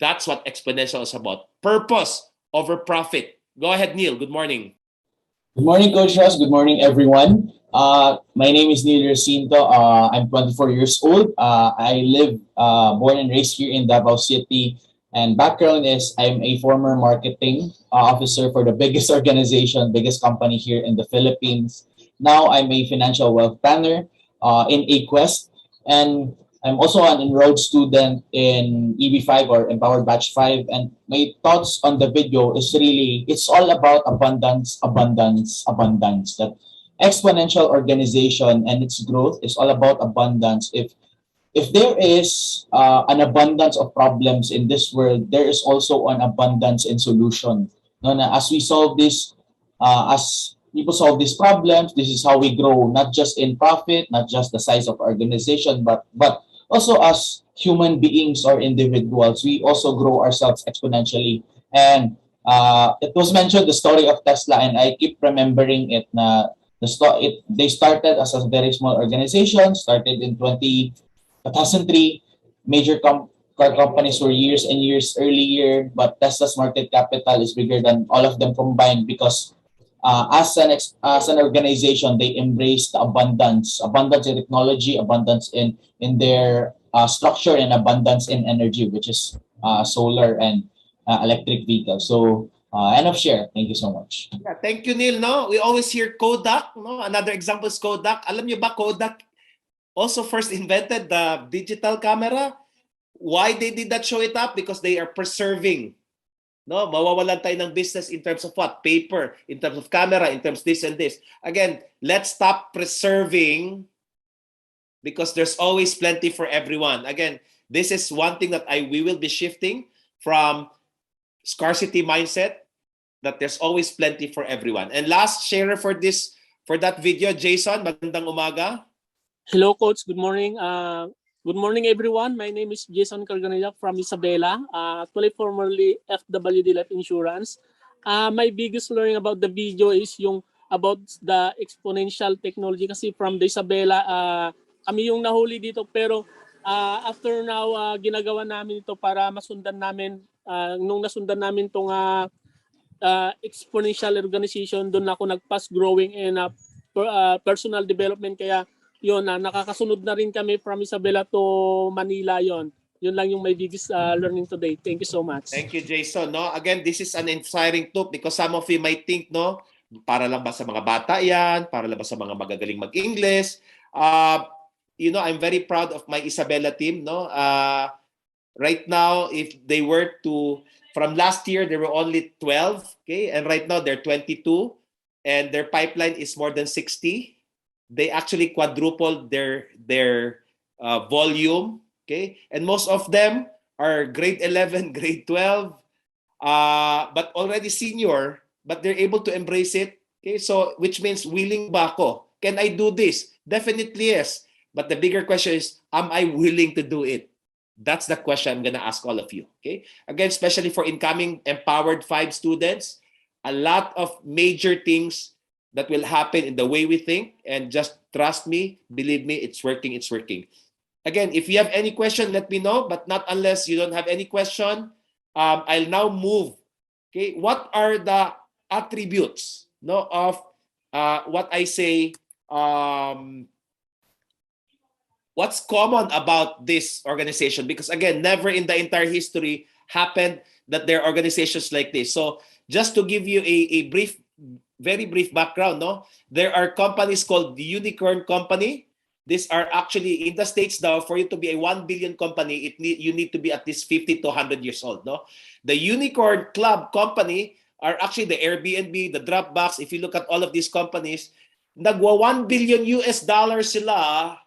That's what exponential is about. Purpose over profit. Go ahead, Neil. Good morning. Good morning, Coach Ross. Good morning, everyone. My name is Neil Jacinto. I'm 24 years old. I live, born and raised here in Davao City. And background is I'm a former marketing officer for the biggest organization, biggest company here in the Philippines. Now I'm a financial wealth planner in Aquest. And I'm also an enrolled student in EB5 or Empowered Batch 5. And my thoughts on the video is really, it's all about abundance. That exponential organization and its growth is all about abundance. If there is an abundance of problems in this world, there is also an abundance in solution. No, na as we solve this, as people solve these problems, this is how we grow, not just in profit, not just the size of organization, but also as human beings or individuals, we also grow ourselves exponentially. And it was mentioned the story of Tesla, and I keep remembering it. They started as a very small organization, started in 2003. Major car companies were years and years earlier, but Tesla's market capital is bigger than all of them combined because as an organization, they embrace the abundance in technology, abundance in their structure, and abundance in energy, which is solar and electric vehicles. So end of share. Thank you so much. Yeah, thank you, Neil. No, we always hear Kodak. No, another example is Kodak. Alam niyo ba Kodak also first invented the digital camera? Why they did that show it up? Because they are preserving. No, mawawalan tayo ng business in terms of what? Paper, in terms of camera, in terms of this and this. Again, let's stop preserving because there's always plenty for everyone. Again, this is one thing that we will be shifting from scarcity mindset, that there's always plenty for everyone. And last sharer for that video, Jason, magandang umaga. Hello, Coach. Good morning. Good morning, everyone. My name is Jason Carganilla from Isabela, actually formerly FWD Life Insurance. My biggest learning about the video is yung about the exponential technology kasi from the Isabela, kami yung nahuli dito pero after now, ginagawa namin ito para masundan namin, nung nasundan namin itong exponential organization, doon ako nag-fast growing and personal development kaya yun, nakakasunod na rin kami from Isabela to Manila yon. Yun lang yung my biggest learning today. Thank you so much. Thank you, Jason. No, again, this is an inspiring talk because some of you might think, no, para lang ba sa mga bata yan? Para lang ba sa mga magagaling mag-English? You know, I'm very proud of my Isabela team. No, right now, if they were to, from last year, there were only 12. Okay, and right now they're 22, and their pipeline is more than 60. They actually quadrupled their volume. Okay, and most of them are grade 11, grade 12, but already senior, but they're able to embrace it. Okay, so which means willing ba ako? Can I do this? Definitely yes. But the bigger question is, am I willing to do it? That's the question I'm gonna ask all of you. Okay, again, especially for incoming Empowered 5 students, a lot of major things that will happen in the way we think, and just trust me, believe me, it's working, it's working. Again, if you have any question, let me know, but not unless you don't have any question. I'll now move. Okay, what are the attributes, no, of what I say, what's common about this organization? Because again, never in the entire history happened that there are organizations like this. So just to give you a brief, very brief background, no, there are companies called the Unicorn Company. These are actually in the States now. For you to be a 1 billion company, you need to be at least 50 to 100 years old. No, the Unicorn Club Company are actually the Airbnb, the Dropbox. If you look at all of these companies, nagwa $1 billion sila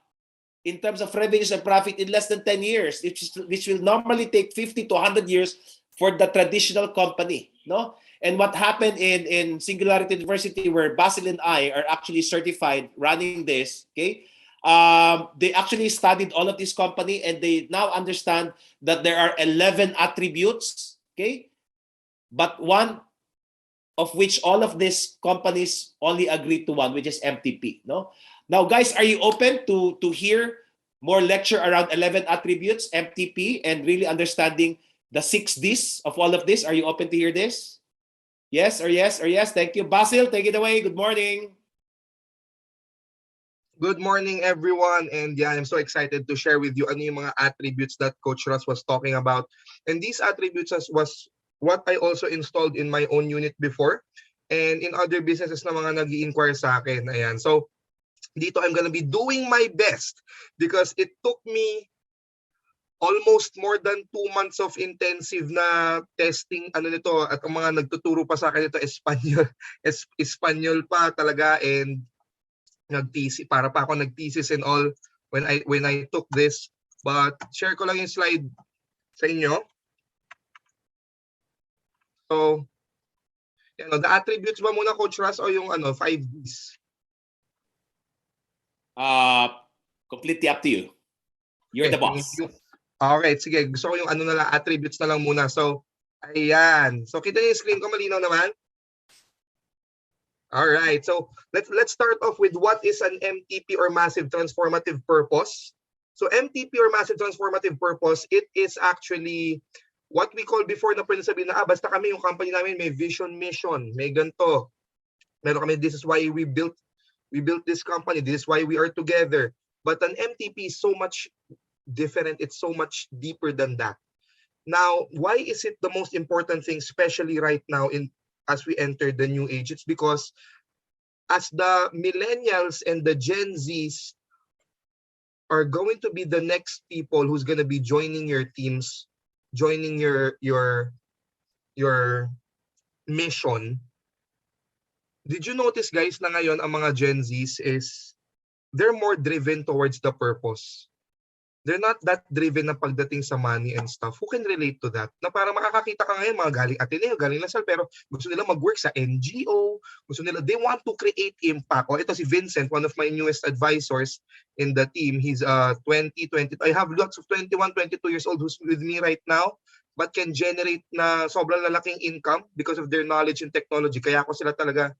in terms of revenues and profit in less than 10 years, which will normally take 50 to 100 years for the traditional company. No. And what happened in Singularity University, where Basil and I are actually certified running this, okay, they actually studied all of this company, and they now understand that there are 11 attributes, okay, but one of which all of these companies only agree to one, which is MTP. No. Now, guys, are you open to hear more lecture around 11 attributes, MTP, and really understanding the 6 Ds of all of this? Are you open to hear this? Yes or yes or yes. Thank you. Basil, take it away. Good morning. Good morning, everyone. And yeah, I'm so excited to share with you ano yung mga attributes that Coach Ross was talking about. And these attributes was what I also installed in my own unit before and in other businesses na mga nag-i-inquire sa akin. Ayan. So dito I'm gonna be doing my best because it took me almost more than 2 months of intensive na testing nito, at ang mga nagtuturo pa sa akin ito Espanyol pa talaga, and para pa ako nagthesis and all when I took this. But share ko lang yung slide sa inyo. So the attributes ba muna, Coach Ras, o yung 5 Ds? Completely up to you. You're the boss. Okay, sige. Gusto ko yung attributes na lang muna. So, ayan. So, kita niyo yung screen ko, malinaw naman? Alright. So, let's start off with what is an MTP or Massive Transformative Purpose. So, MTP or Massive Transformative Purpose, it is actually what we call before na pwede sabihin na, basta kami, yung company namin may vision, mission, may ganito. Meron kami, this is why we built this company, this is why we are together. But an MTP is so much different, it's so much deeper than that. Now, why is it the most important thing, especially right now as we enter the new age? It's because as the millennials and the Gen Zs are going to be the next people who's going to be joining your teams, joining your mission. Did you notice, guys, na ngayon ang mga Gen Zs is they're more driven towards the purpose. they're not that driven na pagdating sa money and stuff. Who can relate to that? Na parang makakakita ka ngayon, mga galing Ateneo, galing Lasal, pero gusto nila mag-work sa NGO, gusto nila, they want to create impact. O ito si Vincent, one of my newest advisors in the team. He's 20. I have lots of 21, 22 years old who's with me right now, but can generate na sobrang lalaking income because of their knowledge and technology. Kaya ako sila talaga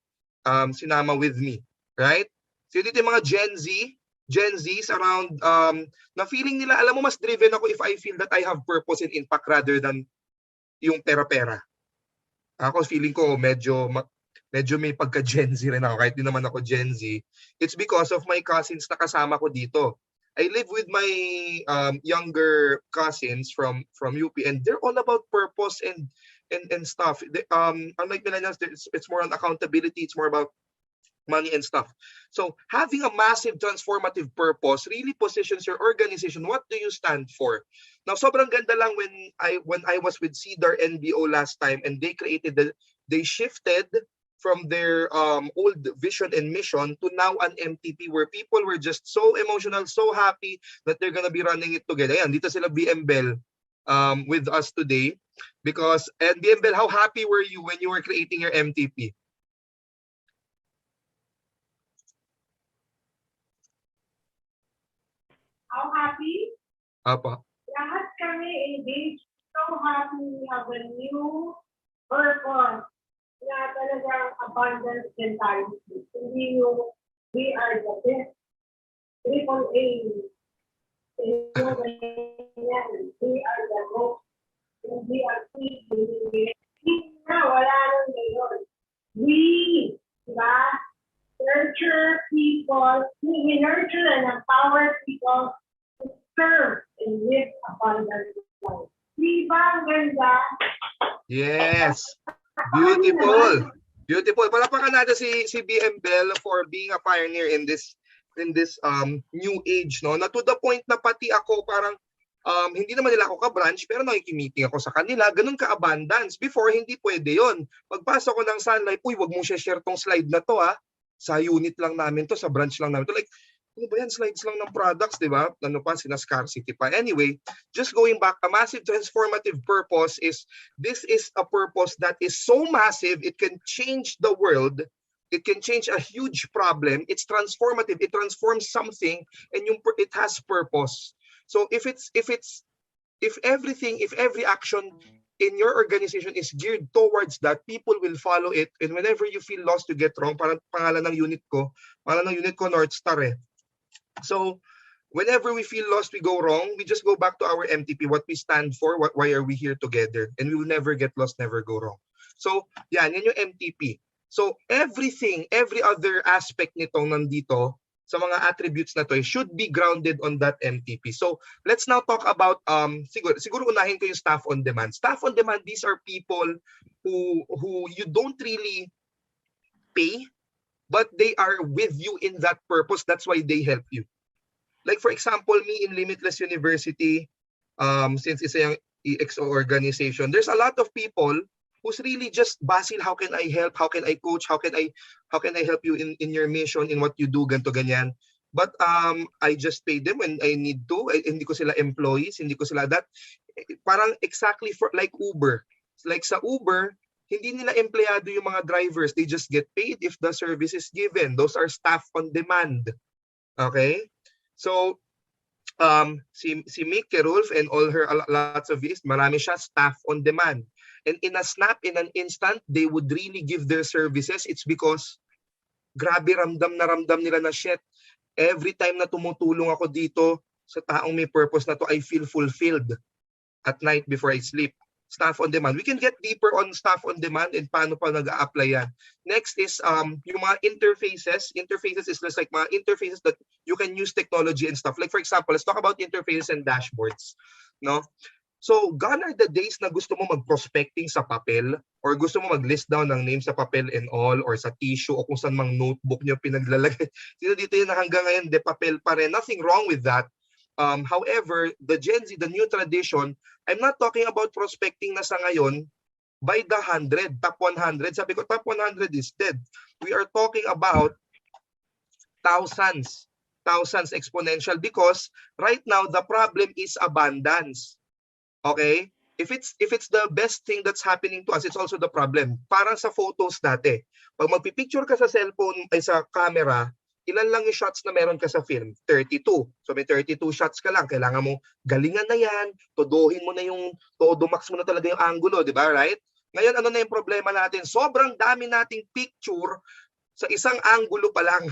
sinama with me. Right? So dito yung mga Gen Zs around na feeling nila, alam mo, mas driven ako if I feel that I have purpose and impact rather than yung pera-pera. Ako feeling ko medyo may pagka Gen Z rin ako kahit di naman ako Gen Z. It's because of my cousins na kasama ko dito. I live with my younger cousins from UP, and they're all about purpose and stuff. Unlike millennials, it's more on accountability, it's more about money and stuff. So having a massive transformative purpose really positions your organization. What do you stand for? Now, sobrang ganda lang when I was with Cedar NBO last time, and they shifted from their old vision and mission to now an MTP where people were just so emotional, so happy that they're gonna be running it together. Ayan, dito sila BM Bell with us today and BM Bell, how happy were you when you were creating your MTP? How happy? Apa. Lahat kami engaged. So happy we have a new purpose na talagang abundance mentality. Hindi yung we are the best. Triple A. We are the most. We are wala nang ngayon. We, diba? Nurture people. We nurture and empower people to serve and live abundant life. Diba ang ganda? Yes. Beautiful. Beautiful. Palapakan natin si BM Bell for being a pioneer in this new age, no? Na to the point na pati ako parang hindi naman nila ako ka-branch pero nakiki-meeting ako sa kanila. Ganun ka-abundance. Before, hindi pwede yon. Pagpasok ko ng Sunlight, uy, wag mo share tong slide na to, ha? Sa unit lang namin to, sa branch lang namin to. Like, ano ba yan? Slides lang ng products, di ba? Ano pa, sina-scarcity pa. Anyway, just going back, a massive transformative purpose this is a purpose that is so massive, it can change the world. It can change a huge problem. It's transformative. It transforms something, and it has purpose. So if every action in your organization is geared towards that, people will follow it. And whenever you feel lost, you get wrong. Parang pangalan ng unit ko North Star eh. So whenever we feel lost, we go wrong, we just go back to our MTP, what we stand for, why are we here together, and we will never get lost, never go wrong. So yan yung MTP. So every other aspect nitong nandito sa mga attributes na to should be grounded on that MTP. So let's now talk about siguro unahin ko yung staff on demand. Staff on demand, these are people who you don't really pay, but they are with you in that purpose. That's why they help you. Like for example, me in Limitless University, since it's a ExO organization, there's a lot of people who's really just, Basil, how can I help? How can I coach? How can I help you in your mission, in what you do, ganto ganyan. But I just pay them when I need to. Hindi ko sila employees, hindi ko sila that. Parang exactly for like Uber. Like sa Uber, hindi nila empleyado yung mga drivers. They just get paid if the service is given. Those are staff on demand. Okay? So si Mickey Rolf and all her lots of these, marami siya staff on demand. And in a snap, in an instant, they would really give their services. It's because grabe ramdam nila na shit. Every time na tumutulong ako dito sa taong may purpose na to, I feel fulfilled at night before I sleep. Staff on demand. We can get deeper on staff on demand and paano pa nag-a-apply yan. Next is yung mga interfaces. Interfaces is just like mga interfaces that you can use technology and stuff. Like for example, let's talk about interfaces and dashboards. No? So, gone are the days na gusto mo mag-prospecting sa papel or gusto mo mag-list down ng names sa papel and all or sa tissue o kung saan mang notebook nyo pinaglalagay. Sino dito yun na hanggang ngayon, de papel pa rin. Nothing wrong with that. However, the Gen Z, the new tradition, I'm not talking about prospecting na sa ngayon by the 100, top 100. Sabi ko, top 100 is dead. We are talking about thousands. thousands exponential because right now the problem is abundance. Okay? If it's the best thing that's happening to us, it's also the problem. Parang sa photos dati. Pag magpipicture ka sa cellphone ay sa camera, ilan lang yung shots na meron ka sa film? 32. So may 32 shots ka lang. Kailangan mo galingan na yan, todohin mo na yung, todo max mo na talaga yung angulo, di ba? Right? Ngayon, ano na yung problema natin? Sobrang dami nating picture sa isang angulo pa lang.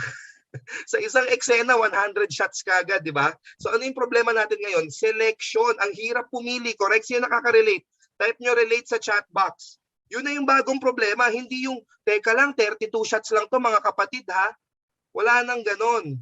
Sa isang eksena, 100 shots kagad, di ba? So ano yung problema natin ngayon? Selection. Ang hirap pumili. Correct? Sino nakaka-relate? Type nyo relate sa chat box. Yun na yung bagong problema. Hindi yung, teka lang, 32 shots lang to mga kapatid ha. Wala nang ganon.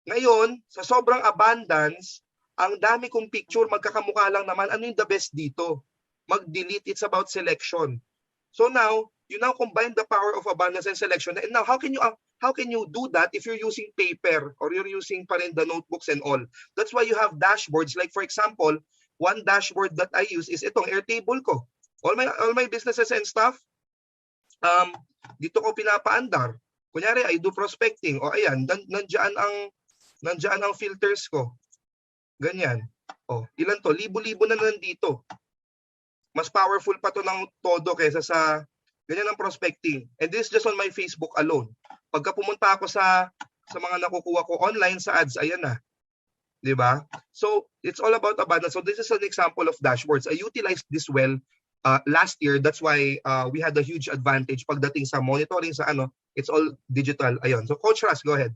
Ngayon, sa sobrang abundance, ang dami kong picture, magkakamukha lang naman. Ano yung the best dito? Mag-delete. It's about selection. So now, you now combine the power of abundance and selection. And now, how can you do that if you're using paper or you're using pa rin the notebooks and all? That's why you have dashboards. Like for example, one dashboard that I use is itong Airtable ko. All my businesses and stuff, dito ko pinapaandar. Kunyari, I do prospecting. O ayan, nandiyan ang filters ko. Ganyan. O, ilan to? Libo-libo na nandito. Mas powerful pa to ng todo kaysa sa ganyan ang prospecting. And this is just on my Facebook alone. Pagka pumunta ako sa mga nakukuha ko online sa ads, ayan na. 'Di ba? So, it's all about abundance. So this is an example of dashboards. I utilized this well last year. That's why we had a huge advantage pagdating sa monitoring sa it's all digital. Ayun. So Coach Ras, go ahead.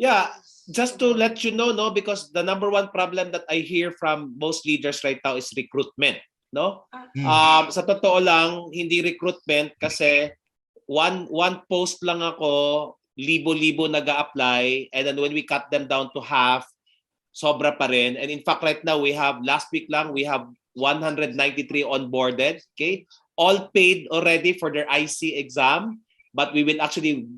Yeah, just to let you know, no, because the number one problem that I hear from most leaders right now is recruitment. No? Sa totoo lang, hindi recruitment kasi one post lang ako, libo-libo nag-a-apply, and then when we cut them down to half, sobra pa rin. And in fact, right now, last week lang, we have 193 onboarded, okay? All paid already for their IC exam, but we will actually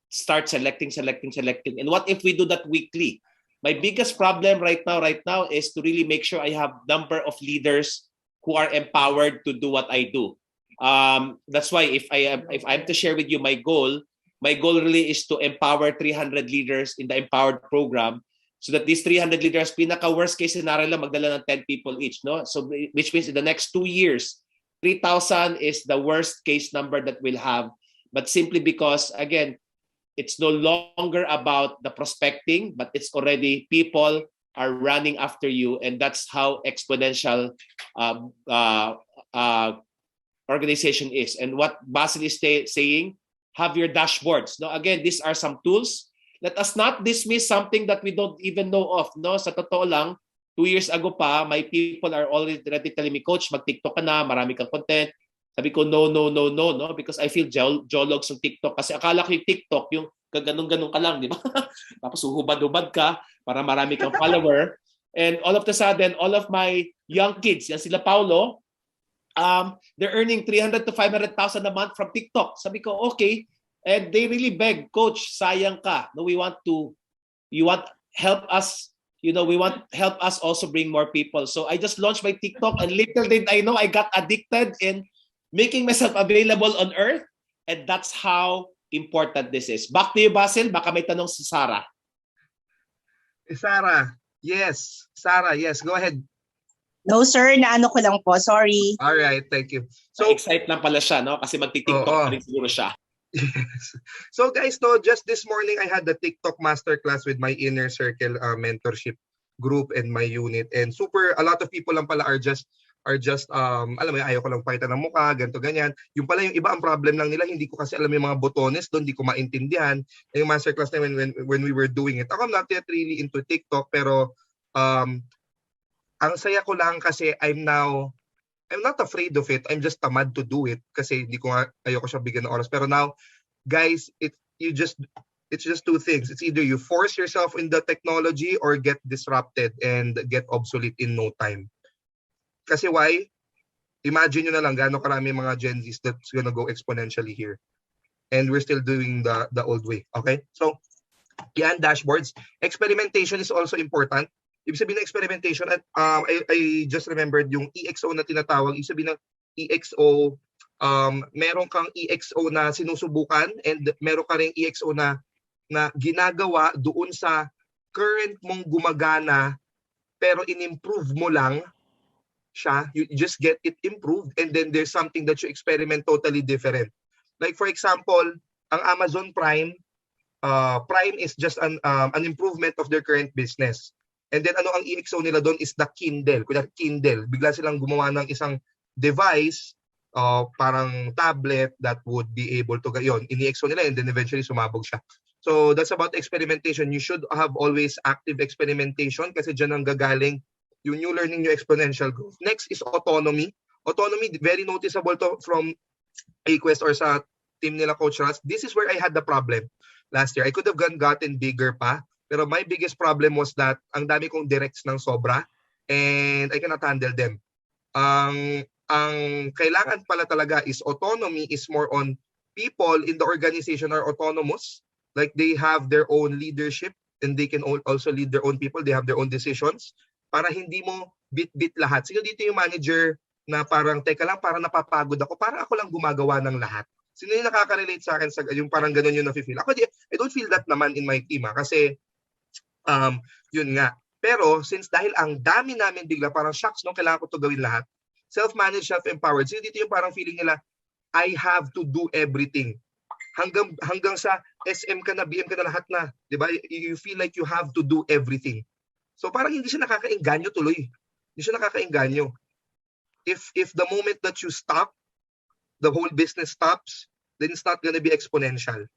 start selecting. And what if we do that weekly? My biggest problem right now is to really make sure I have number of leaders who are empowered to do what I do. That's why if I'm to share with you my goal really is to empower 300 leaders in the Empowered program, so that these 300 leaders, pinaka worst case scenario lang, magdala ng 10 people each, no? So which means in the next 2 years, 3,000 is the worst case number that we'll have. But simply because, again, it's no longer about the prospecting, but it's already people are running after you, and that's how exponential organization is. And what Basil is saying, have your dashboards. No, again, these are some tools. Let us not dismiss something that we don't even know of. No, sa totoo lang, 2 years ago pa, my people are already telling me, Coach, mag-TikTok ka na, marami kang content. Sabi ko, no, because I feel jologs ng TikTok. Kasi akala ko yung TikTok, yung ganun-ganun ka lang, di ba? Tapos uhubad-hubad ka para marami kang follower. And all of a sudden, all of my young kids, yan sila Paulo, they're earning 300 to 500,000 a month from TikTok. Sabi ko, okay. And they really beg, Coach, sayang ka. No, you want help us, we want help us also bring more people. So I just launched my TikTok, and little did I know, I got addicted in making myself available on earth. And that's how important this is. Back to you, Basil. Baka may tanong si Sarah. Sarah, yes. Sarah, yes. Go ahead. No, sir. Naano ko lang po. Sorry. All right. Thank you. So, excited lang pala siya, no? Kasi magti-TikTok pa rin siguro siya. Yes. So guys, no, just this morning I had the TikTok masterclass with my inner circle mentorship group and my unit. And a lot of people lang pala are just alam mo, ayaw ko lang pakita ng mukha, ganito, ganyan. Yung pala yung iba, ang problem lang nila, hindi ko kasi alam yung mga botones doon, hindi ko maintindihan. Yung masterclass na when we were doing it. Ako, I'm not yet really into TikTok, pero ang saya ko lang kasi I'm not afraid of it. I'm just tamad to do it kasi hindi ko ayoko siya bigyan ng oras. Pero now, guys, it's just two things. It's either you force yourself in the technology or get disrupted and get obsolete in no time. Kasi why? Imagine nyo na lang gaano karami mga Gen Zs that's gonna go exponentially here. And we're still doing the old way. Okay? So, yan, dashboards. Experimentation is also important. Ibig sabihin ng experimentation, at I just remembered yung EXO na tinatawag. Ibig sabihin ng EXO, meron kang EXO na sinusubukan and meron ka ring EXO na na ginagawa doon sa current mong gumagana pero in-improve mo lang siya, you just get it improved, and then there's something that you experiment totally different. Like for example, ang Amazon Prime, Prime is just an improvement of their current business. And then ano ang EXO nila doon is the Kindle. Kunya Kindle, bigla silang gumawa ng isang device, parang tablet that would be able to yon. Ini-EXO nila and then eventually sumabog siya. So that's about experimentation. You should have always active experimentation kasi dyan ang gagaling yung new learning, new exponential growth. Next is autonomy. Autonomy, very noticeable to from Quest or sa team nila Coach Ras. This is where I had the problem last year. I could have gotten bigger pa, pero my biggest problem was that ang dami kong directs ng sobra and I cannot handle them. Ang kailangan pala talaga is autonomy is more on people in the organization are autonomous. Like they have their own leadership and they can also lead their own people. They have their own decisions. Para hindi mo bit-bit lahat. Sino dito yung manager na parang, teka lang, parang napapagod ako, parang ako lang gumagawa ng lahat. Sino yung nakaka-relate sa akin sa yung parang ganun yung nafe-feel? Ako, I don't feel that naman in my team kasi yun nga. Pero since dahil ang dami namin bigla, parang shocks, no, kailangan ko to gawin lahat. Self-managed, self-empowered. Sino dito yung parang feeling nila, I have to do everything. Hanggang sa SM ka na, BM ka na, lahat na. Diba? You feel like you have to do everything. So parang hindi siya nakakaengganyo tuloy. Hindi siya nakakaengganyo. If the moment that you stop, the whole business stops, then it's not gonna be exponential.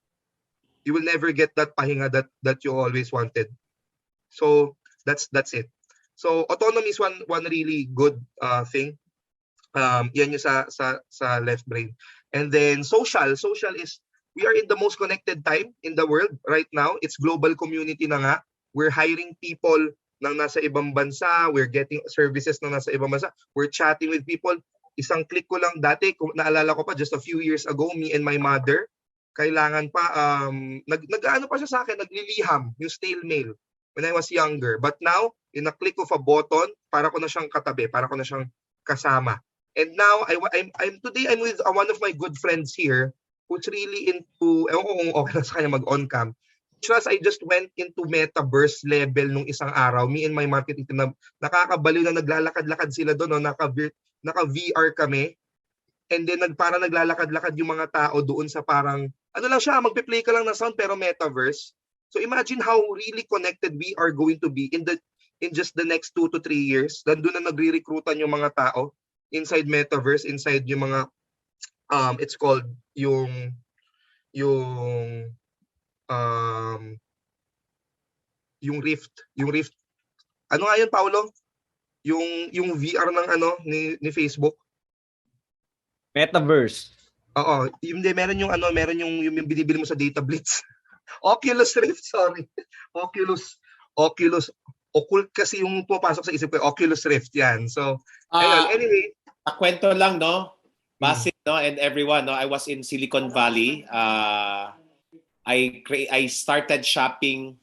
You will never get that pahinga that you always wanted. So that's it. So autonomy is one really good thing. Yan yung sa left brain. And then social is we are in the most connected time in the world right now. It's global community na nga. We're hiring people nang nasa ibang bansa, we're getting services nang nasa ibang bansa, we're chatting with people. Isang click ko lang dati, kung naalala ko pa just a few years ago, me and my mother, kailangan pa, nag-ano pa siya sa akin, nagliliham, yung snail mail when I was younger. But now, in a click of a button, para ko na siyang katabi, para ko na siyang kasama. And now, today I'm with one of my good friends here who's really into, ewan ko kung okay na sa kanya mag-on-cam. Just I just went into metaverse level nung isang araw. Me and my marketing team, nakakabaliw na naglalakad-lakad sila doon, no? Naka-VR kami. And then parang naglalakad-lakad yung mga tao doon sa parang, ano lang siya, magpe-play ka lang ng sound pero metaverse. So imagine how really connected we are going to be in just the next 2 to 3 years. Doon na nagre-recruitan yung mga tao inside metaverse, inside yung mga, it's called yung Rift. Ano nga yun, Paolo? Yung VR ng ni Facebook. Metaverse. Oo, meron yung binibili mo sa Data Blitz. Oculus Rift, sorry. Oculus Occult kasi yung pumapasok sa isip ko, Oculus Rift yan. So, anyway, kwento lang, no? Basit, no, and everyone, no, I was in Silicon Valley. I started shopping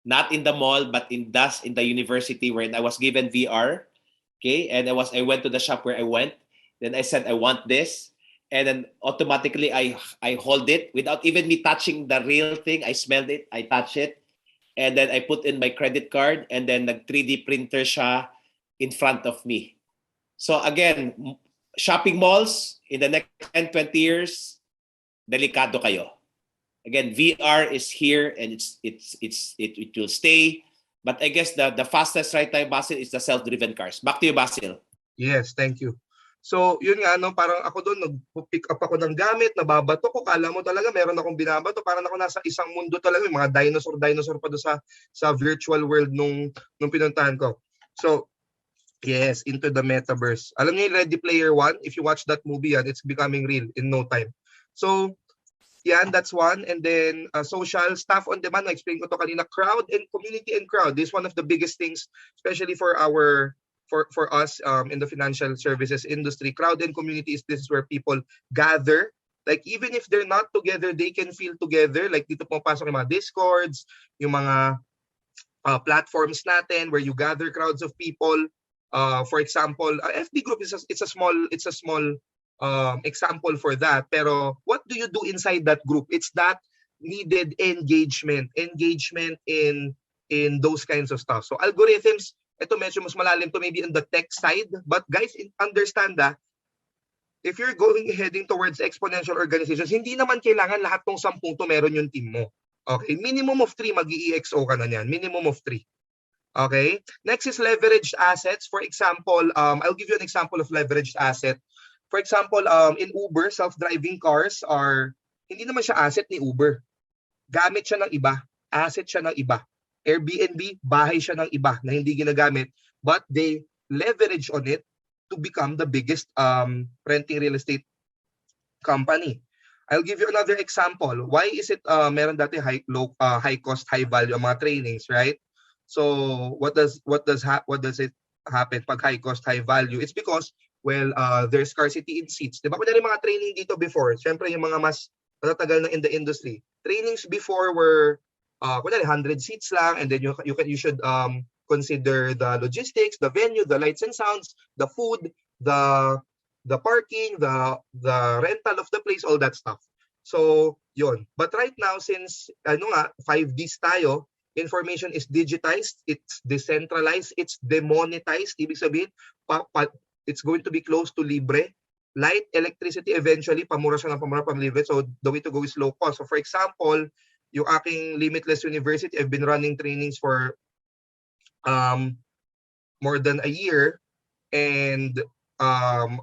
not in the mall but in the university where I was given VR. Okay, and I went to the shop where I went. Then I said I want this, and then automatically I hold it without even me touching the real thing. I smelled it, I touched it, and then I put in my credit card, and then nag 3D printer siya in front of me. So again, shopping malls in the next 10, 20 years, delikado kayo. Again, VR is here and it will stay. But I guess the fastest right now, Basil, is the self-driven cars. Back to you, Basil. Yes, thank you. So, yun nga, no, parang ako doon, nag-pick up ako ng gamit, nababato ko, kala mo talaga meron akong binabato, parang ako nasa isang mundo talaga, yung mga dinosaur pa doon sa virtual world nung pinuntahan ko. So, yes, into the metaverse. Alam niyo yung Ready Player One? If you watch that movie, it's becoming real in no time. So, yan, that's one. And then social staff on demand, na-explain ko to kanina, crowd and community and crowd. This is one of the biggest things, especially for us in the financial services industry. Crowd and community this is where people gather. Like even if they're not together, they can feel together. Like dito pumapasok yung mga Discords, yung mga platforms natin where you gather crowds of people. For example, FB group it's a small example for that. Pero what do you do inside that group? It's that needed engagement in those kinds of stuff. So algorithms, ito medyo mas malalim to maybe on the tech side, but guys, understand that if you're heading towards exponential organizations, hindi naman kailangan lahat ng 10 to meron yung team mo. Okay, minimum of 3 mag-EXO ka na niyan, minimum of 3. Okay, next is leveraged assets. For example, I'll give you an example of leveraged asset. For example, in Uber, self-driving cars are, hindi naman siya asset ni Uber. Gamit siya ng iba, asset siya ng iba. Airbnb, bahay siya ng iba na hindi ginagamit, but they leverage on it to become the biggest renting real estate company. I'll give you another example. Why is it meron dati high cost, high value ang mga trainings, right? So what does it happen pag high cost, high value? It's because there's scarcity in seats. Diba? Kunyari mga training dito before, syempre yung mga mas matatagal na in the industry. Trainings before were kunyari 100 seats lang, and then you should consider the logistics, the venue, the lights and sounds, the food, the parking, the rental of the place, all that stuff. So, yun. But right now, since 5Ds tayo, information is digitized, it's decentralized, it's demonetized. Ibig sabihin, it's going to be close to libre. Light, electricity, eventually, pamura siya ng pamura, pamlibre. So, the way to go is low cost. So, for example, yung aking Limitless University, I've been running trainings for more than a year, and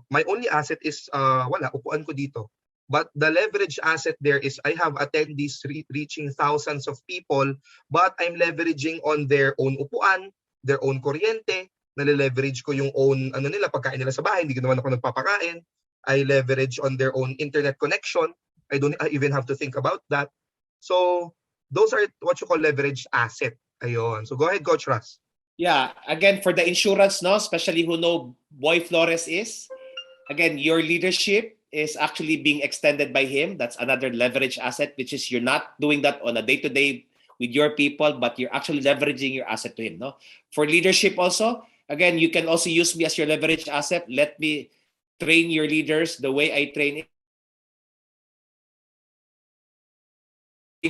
my only asset is upuan ko dito. But the leverage asset there is I have attendees reaching thousands of people, but I'm leveraging on their own upuan, their own kuryente, nale-leverage ko yung own nila, pagkain nila sa bahay, hindi naman ako nagpapakain. I leverage on their own internet connection. I don't even have to think about that. So those are what you call leverage asset. Ayun. So go ahead, Coach Russ. Yeah, again, for the insurance, no, especially who know Boy Flores is, again, your leadership is actually being extended by him. That's another leverage asset, which is you're not doing that on a day-to-day with your people, but you're actually leveraging your asset to him. No, for leadership also, again, you can also use me as your leverage asset. Let me train your leaders the way I train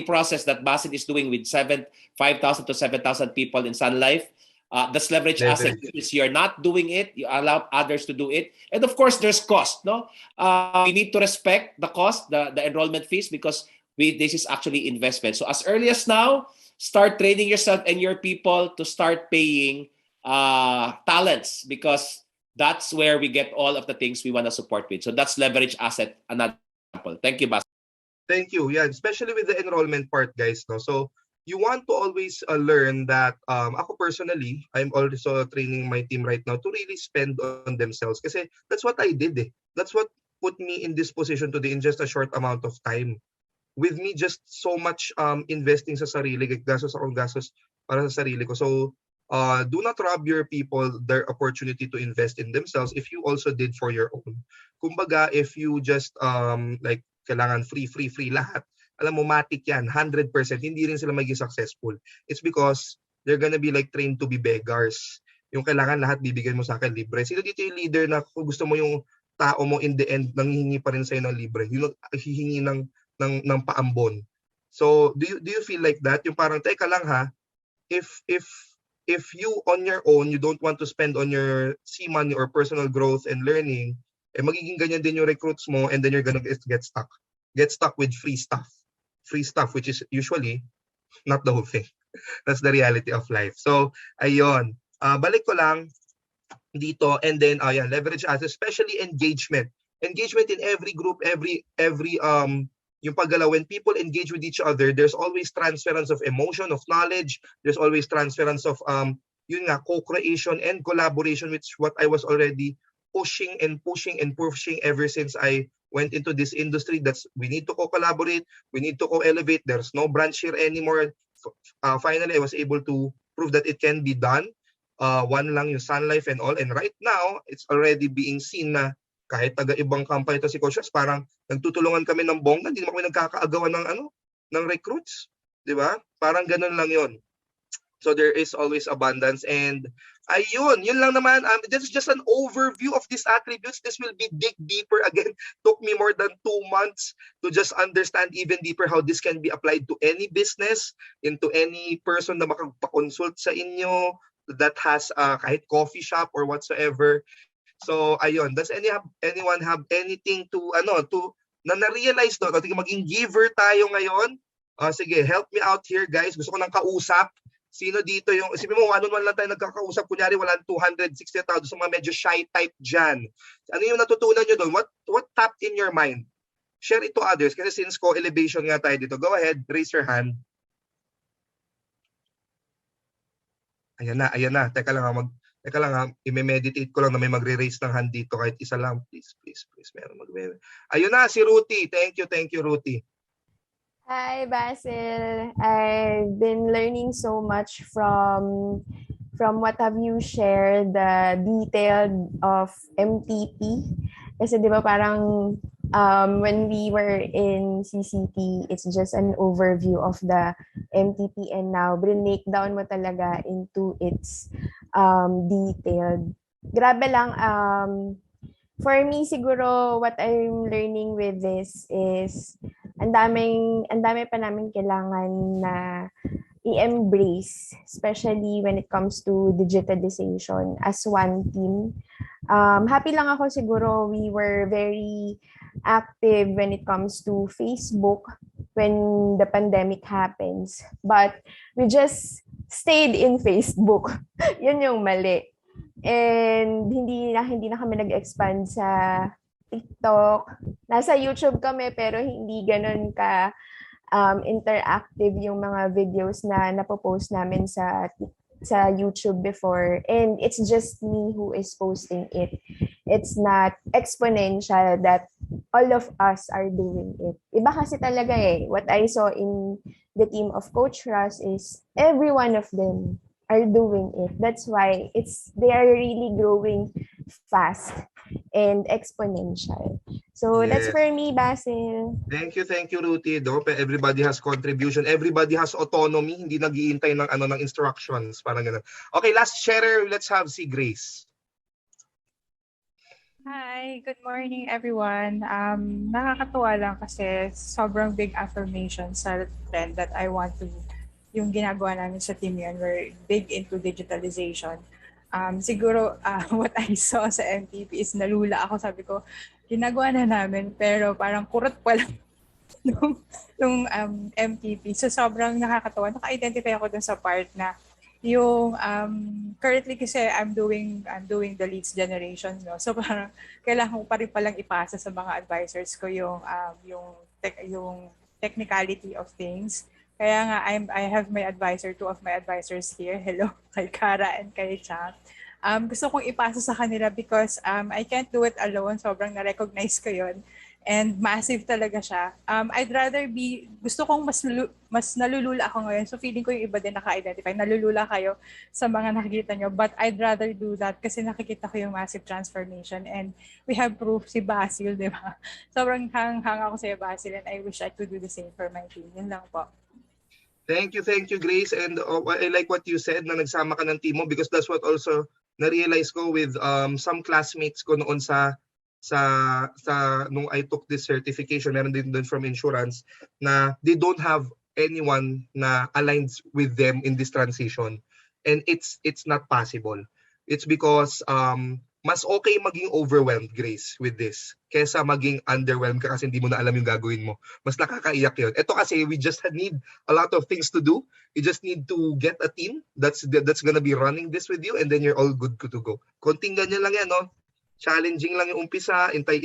process that Basit is doing with 5,000 to 7,000 people in Sun Life. That's leverage asset. Is you're not doing it, you allow others to do it, and of course there's cost. No, we need to respect the cost, the enrollment fees, because this is actually investment. So as early as now, start training yourself and your people to start paying talents, because that's where we get all of the things we want to support with. So that's leverage asset. Another example. Thank you, Bas. Thank you. Yeah, especially with the enrollment part, guys. No, so you want to always learn that ako personally, I'm also training my team right now to really spend on themselves. Kasi that's what I did. That's what put me in this position today in just a short amount of time. With me just so much investing sa sarili, gastos akong gastos para sa sarili ko. So do not rob your people their opportunity to invest in themselves if you also did for your own. Kumbaga, if you just like kailangan free lahat, alam mo, matik yan, 100%, hindi rin sila maging successful. It's because they're gonna be like trained to be beggars. Yung kailangan lahat bibigyan mo sa akin libre. Sino dito yung leader na kung gusto mo yung tao mo in the end, nanghihingi pa rin sa'yo ng libre? Yung hihingi ng paambon. So, do you feel like that? Yung parang, teka lang ha, if you on your own, you don't want to spend on your money or personal growth and learning, magiging ganyan din yung recruits mo, and then you're gonna get stuck with free stuff, which is usually not the whole thing. That's the reality of life. So ayun, balik ko lang dito, and then leverage assets, especially engagement in every group, every yung paggalaw. When people engage with each other, there's always transference of emotion, of knowledge, there's always transference of co-creation and collaboration, which what I was already pushing ever since I went into this industry. That's we need to co-collaborate, we need to co-elevate. There's no branch here anymore. Finally, I was able to prove that it can be done. One lang yung Sun Life and all, and right now it's already being seen na kahit taga-ibang company to si Coach Ross, parang nagtutulungan kami ng bongga, hindi naman kami nagkakaagawan ng recruits, di ba? Parang ganun lang yon. So there is always abundance. And ayun, yun lang naman. This is just an overview of these attributes. This will be dig deeper again. Took me more than 2 months to just understand even deeper how this can be applied to any business, into any person na makapag-consult sa inyo that has kahit coffee shop or whatsoever. So ayun, does anyone have anything to na-realize no? Maging giver tayo ngayon. Sige, help me out here guys. Gusto ko ng kausap. Sino dito yung, isipin mo, one-on-one lang tayo nagkakausap, kunyari walang 260,000 sa mga medyo shy type dyan. Ano yung natutunan nyo doon? What tapped in your mind? Share it to others kasi since co-elevation nga tayo dito. Go ahead, raise your hand. Ayan na. Teka lang i-meditate ko lang na may magre-raise ng hand dito kahit isa lang. Please. Meron Ayun na, si Ruthie. Thank you, Ruthie. Hi, Basil. I've been learning so much from what have you shared, the detail of MTP. Kasi di ba parang when we were in CCT, it's just an overview of the MTP and now break down mo talaga into its detailed. Grabe lang, for me siguro what I'm learning with this is ang dami pa namin kailangan na i-embrace, especially when it comes to digitalization as one team. Happy lang ako siguro we were very active when it comes to Facebook when the pandemic happens. But we just stayed in Facebook. Yun yung mali. And hindi na kami nag-expand sa TikTok. Nasa YouTube kami pero hindi ganun ka interactive yung mga videos na napopost namin sa YouTube before. And it's just me who is posting it. It's not exponential that all of us are doing it. Iba kasi talaga What I saw in the team of Coach Russ is every one of them are doing it. That's why they are really growing fast and exponential. So that's for me, Basil. Thank you, Ruthie. Everybody has contribution. Everybody has autonomy. Hindi nag-iintay ng instructions. Parang ganun. Okay, last sharer. Let's have si Grace. Hi, good morning everyone. Nakakatuwa lang kasi sobrang big affirmation sa trend that I want to, yung ginagawa namin sa team yun, we're big into digitalization. Siguro what I saw sa MTP is nalula ako, sabi ko, ginagawa na namin pero parang kurot pa lang nung MTP. So sobrang nakakatawa. Naka-identify ako dun sa part na yung currently kasi I'm doing the leads generation, no. So parang kailangan ko pa rin palang ipasa sa mga advisors ko yung technicality of things. Kaya nga I have my advisor, 2 of my advisors here. Hello kay Kara and kay Chang. Gusto kong ipasa sa kanila because I can't do it alone. Sobrang na-recognize ko yun. And massive talaga siya. I'd rather gusto kong mas nalulula ako ngayon. So feeling ko yung iba din naka-identify. Nalulula kayo sa mga nakikita nyo. But I'd rather do that kasi nakikita ko yung massive transformation. And we have proof si Basil, di ba? Sobrang hang ako sa Basil and I wish I could do the same for my team. Yun lang po. Thank you, Grace. And I like what you said na nagsama ka ng team mo because that's what also na-realize ko with some classmates ko noon sa nung I took this certification, meron din doon from insurance na they don't have anyone na aligns with them in this transition. And it's not possible. It's because mas okay maging overwhelmed, Grace, with this kesa maging underwhelmed ka kasi hindi mo na alam yung gagawin mo. Mas nakakaiyak yun. Ito kasi we just need a lot of things to do. You just need to get a team that's gonna be running this with you and then you're all good to go. Konting ganyan lang yan, no? Challenging lang yung umpisa, intay,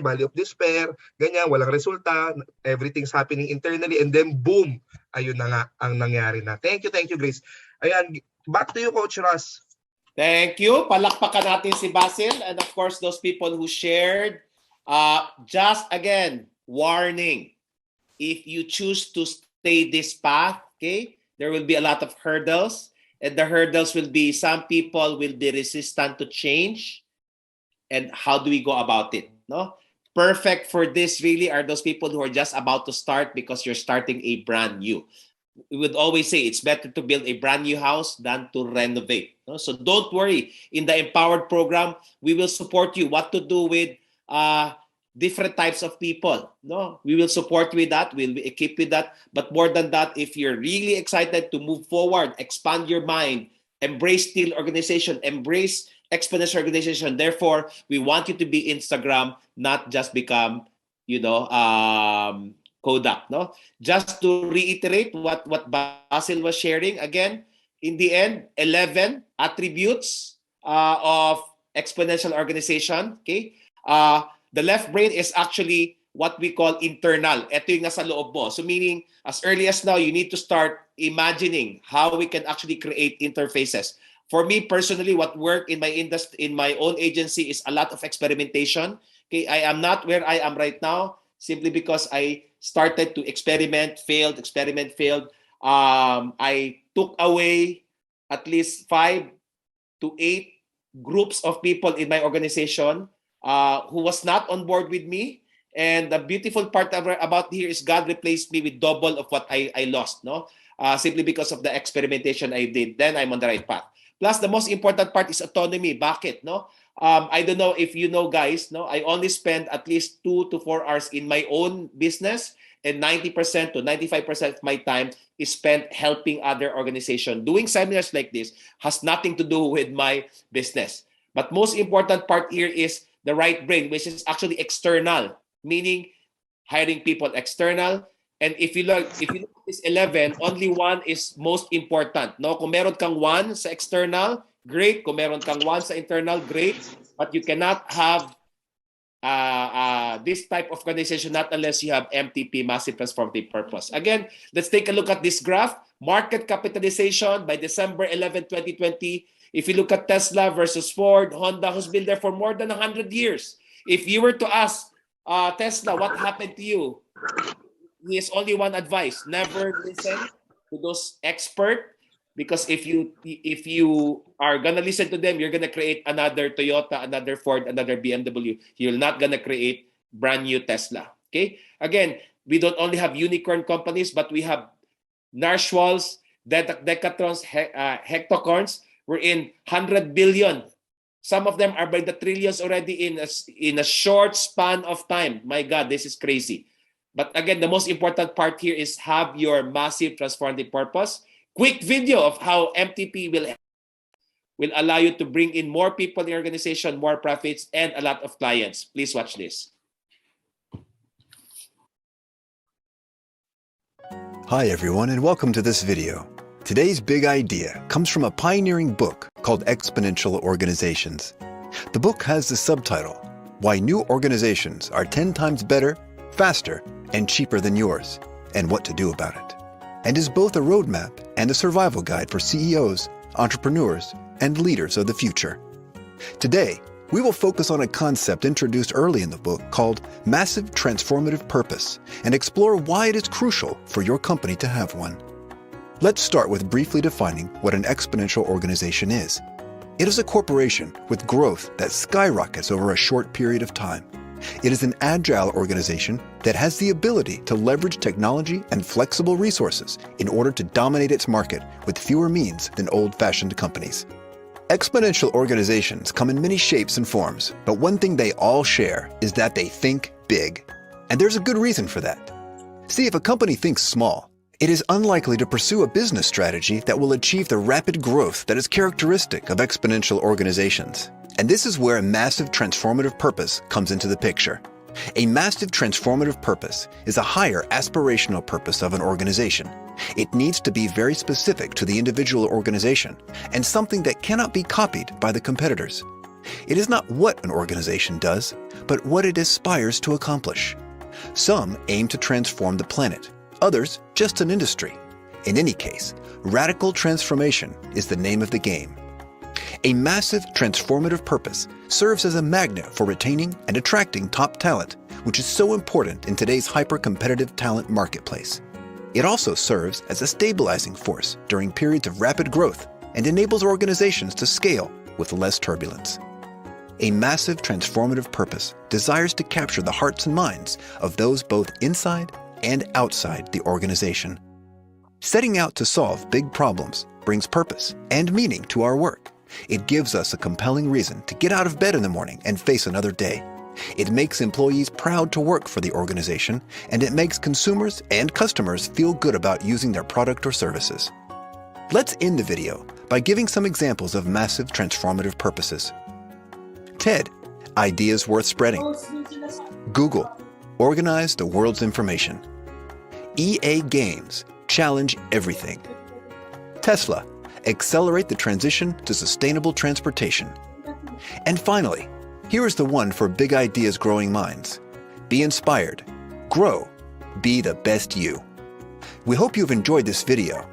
valley of despair, ganyan, walang resulta, everything's happening internally, and then boom, ayun na nga ang nangyari na. Thank you, Grace. Ayan, back to you, Coach Russ. Thank you. Palakpakan natin si Basil and of course those people who shared. Just again, warning, if you choose to stay this path, okay, there will be a lot of hurdles, and the hurdles will be some people will be resistant to change. And how do we go about it? No, perfect for this really are those people who are just about to start because you're starting a brand new. we would always say it's better to build a brand new house than to renovate. No? So don't worry. In the Empowered program, we will support you what to do with different types of people. No, we will support you with that. We'll equip with that. But more than that, if you're really excited to move forward, expand your mind, embrace Steel Organization, embrace Exponential Organization. Therefore, we want you to be Instagram, not just become, Kodak. No, just to reiterate what Basil was sharing again. In the end, 11 attributes of exponential organization. Okay, the left brain is actually what we call internal. Ito yung nasa loob mo. So meaning, as early as now, you need to start imagining how we can actually create interfaces. For me personally, what worked in my industry, in my own agency, is a lot of experimentation. Okay, I am not where I am right now simply because I started to experiment, failed. I took away at least 5 to 8 groups of people in my organization who was not on board with me. And the beautiful part about here is God replaced me with double of what I lost, no? Simply because of the experimentation I did. Then I'm on the right path. Plus, the most important part is autonomy. Bakit, no? I don't know if you know, guys, no? I only spend at least 2 to 4 hours in my own business, and 90% to 95% of my time is spent helping other organizations. Doing seminars like this has nothing to do with my business. But most important part here is the right brain, which is actually external, meaning hiring people external. And if you look at this 11, only one is most important. No, kung meron kang 1 sa external, great. Kung meron kang 1 sa internal, great. But you cannot have this type of organization not unless you have MTP, massive transformative purpose. Again, let's take a look at this graph. Market capitalization by December 11, 2020. If you look at Tesla versus Ford, Honda, who's been there for more than 100 years. If you were to ask Tesla, what happened to you? He has only one advice: never listen to those experts, because if you are gonna listen to them, you're gonna create another Toyota, another Ford, another BMW. You're not gonna create brand new Tesla. Okay. Again, we don't only have unicorn companies, but we have narwhals, decatrons, hectacorns. We're in 100 billion. Some of them are by the trillions already in a short span of time. My God, this is crazy. But again, the most important part here is have your massive transformative purpose. Quick video of how MTP will allow you to bring in more people in your organization, more profits, and a lot of clients. Please watch this. Hi everyone, and welcome to this video. Today's big idea comes from a pioneering book called Exponential Organizations. The book has the subtitle, Why New Organizations Are 10 Times Better, Faster, and Cheaper Than Yours, and What to Do About It, and is both a roadmap and a survival guide for CEOs, entrepreneurs, and leaders of the future. Today, we will focus on a concept introduced early in the book called Massive Transformative Purpose, and explore why it is crucial for your company to have one. Let's start with briefly defining what an exponential organization is. It is a corporation with growth that skyrockets over a short period of time. It is an agile organization that has the ability to leverage technology and flexible resources in order to dominate its market with fewer means than old-fashioned companies. Exponential organizations come in many shapes and forms, but one thing they all share is that they think big. And there's a good reason for that. See, if a company thinks small, it is unlikely to pursue a business strategy that will achieve the rapid growth that is characteristic of exponential organizations. And this is where a massive transformative purpose comes into the picture. A massive transformative purpose is a higher aspirational purpose of an organization. It needs to be very specific to the individual organization and something that cannot be copied by the competitors. It is not what an organization does, but what it aspires to accomplish. Some aim to transform the planet, others just an industry. In any case, radical transformation is the name of the game. A massive transformative purpose serves as a magnet for retaining and attracting top talent, which is so important in today's hyper-competitive talent marketplace. It also serves as a stabilizing force during periods of rapid growth and enables organizations to scale with less turbulence. A massive transformative purpose desires to capture the hearts and minds of those both inside and outside the organization. Setting out to solve big problems brings purpose and meaning to our work. It gives us a compelling reason to get out of bed in the morning and face another day. It makes employees proud to work for the organization, and it makes consumers and customers feel good about using their product or services. Let's end the video by giving some examples of massive transformative purposes. TED, ideas worth spreading. Google, organize the world's information. EA Games, challenge everything. Tesla, accelerate the transition to sustainable transportation. And finally, here is the one for big ideas growing minds. Be inspired, grow, be the best you. We hope you've enjoyed this video.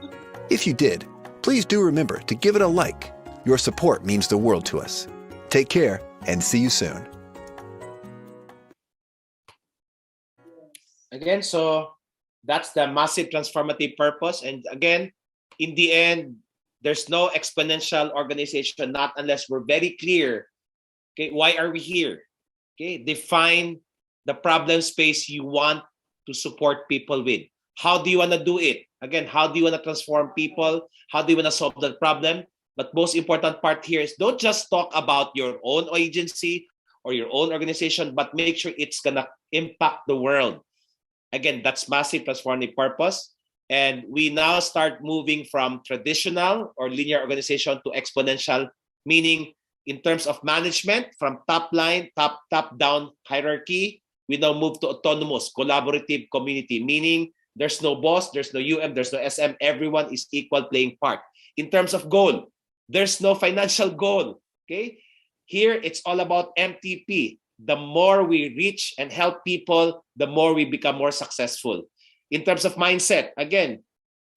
If you did, please do remember to give it a like. Your support means the world to us. Take care and see you soon. Again, so that's the massive transformative purpose. And again, in the end, there's no exponential organization, not unless we're very clear. Okay, why are we here? Okay, define the problem space you want to support people with. How do you want to do it? Again, how do you want to transform people? How do you want to solve that problem? But most important part here is don't just talk about your own agency or your own organization, but make sure it's going to impact the world. Again, that's massive transformative purpose. And we now start moving from traditional or linear organization to exponential, meaning in terms of management, from top line, top down hierarchy, we now move to autonomous, collaborative community, meaning there's no boss, there's no UM, there's no SM, everyone is equal playing part. In terms of goal, there's no financial goal, okay? Here, it's all about MTP. The more we reach and help people, the more we become more successful. In terms of mindset, again,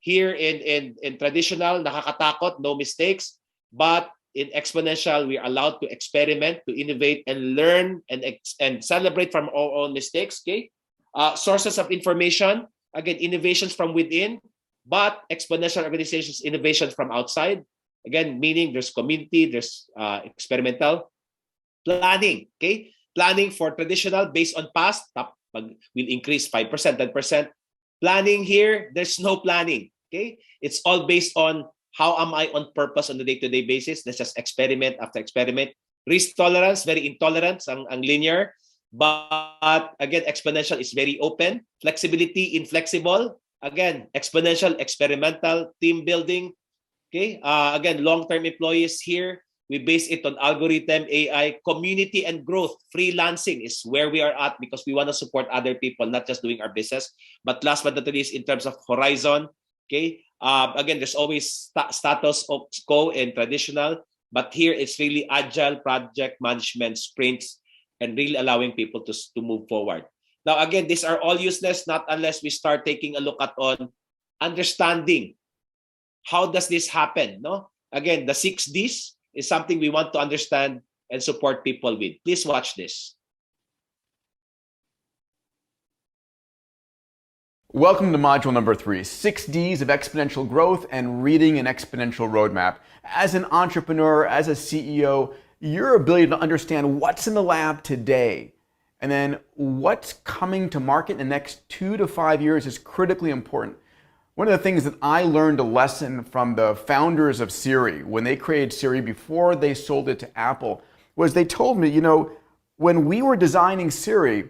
here in traditional, nakakatakot, no mistakes, but in exponential, we're allowed to experiment, to innovate, and learn and celebrate from our own mistakes, okay? Sources of information, again, innovations from within, but exponential organizations, innovations from outside. Again, meaning there's community, there's experimental planning, okay? Planning for traditional based on past, will increase 5%, 10%. Planning here, there's no planning, okay? It's all based on how am I on purpose on a day-to-day basis. Let's just experiment after experiment. Risk tolerance, very intolerant, ang linear. But again, exponential is very open. Flexibility, inflexible. Again, exponential, experimental, team building. Okay. Again, long-term employees here. We base it on algorithm, AI, community, and growth. Freelancing is where we are at because we want to support other people, not just doing our business. But last but not least, in terms of horizon, okay. Again, there's always status quo and traditional, but here it's really agile project management sprints and really allowing people to move forward. Now, again, these are all useless, not unless we start taking a look at on understanding how does this happen. No, again, the 6 Ds is something we want to understand and support people with. Please watch this. Welcome to module number 3, 6 Ds of exponential growth and reading an exponential roadmap. As an entrepreneur, as a CEO, your ability to understand what's in the lab today and then what's coming to market in the next 2 to 5 years is critically important. One of the things that I learned a lesson from the founders of Siri when they created Siri before they sold it to Apple was they told me, you know, when we were designing Siri,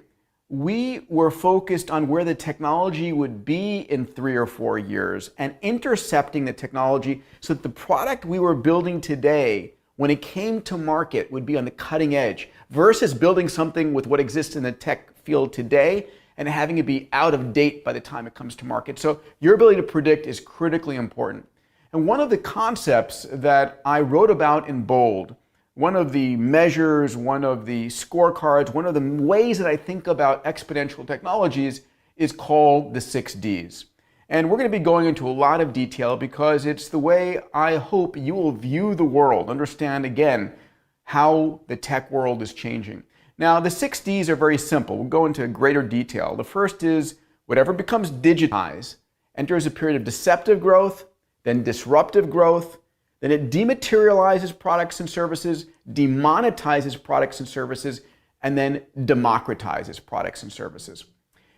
we were focused on where the technology would be in 3 or 4 years and intercepting the technology so that the product we were building today, when it came to market, would be on the cutting edge versus building something with what exists in the tech field today and having it be out of date by the time it comes to market. So your ability to predict is critically important. And one of the concepts that I wrote about in bold, one of the measures, one of the scorecards, one of the ways that I think about exponential technologies is called the 6 Ds. And we're going to be going into a lot of detail because it's the way I hope you will view the world, understand again how the tech world is changing. Now, the 6 Ds are very simple. We'll go into greater detail. The first is whatever becomes digitized enters a period of deceptive growth, then disruptive growth, then it dematerializes products and services, demonetizes products and services, and then democratizes products and services.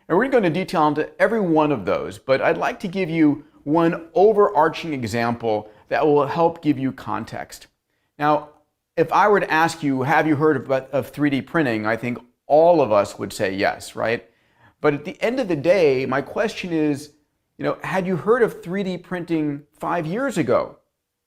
And we're going to go into detail into every one of those, but I'd like to give you one overarching example that will help give you context. Now, if I were to ask you, have you heard of 3D printing? I think all of us would say yes, right? But at the end of the day, my question is, had you heard of 3D printing 5 years ago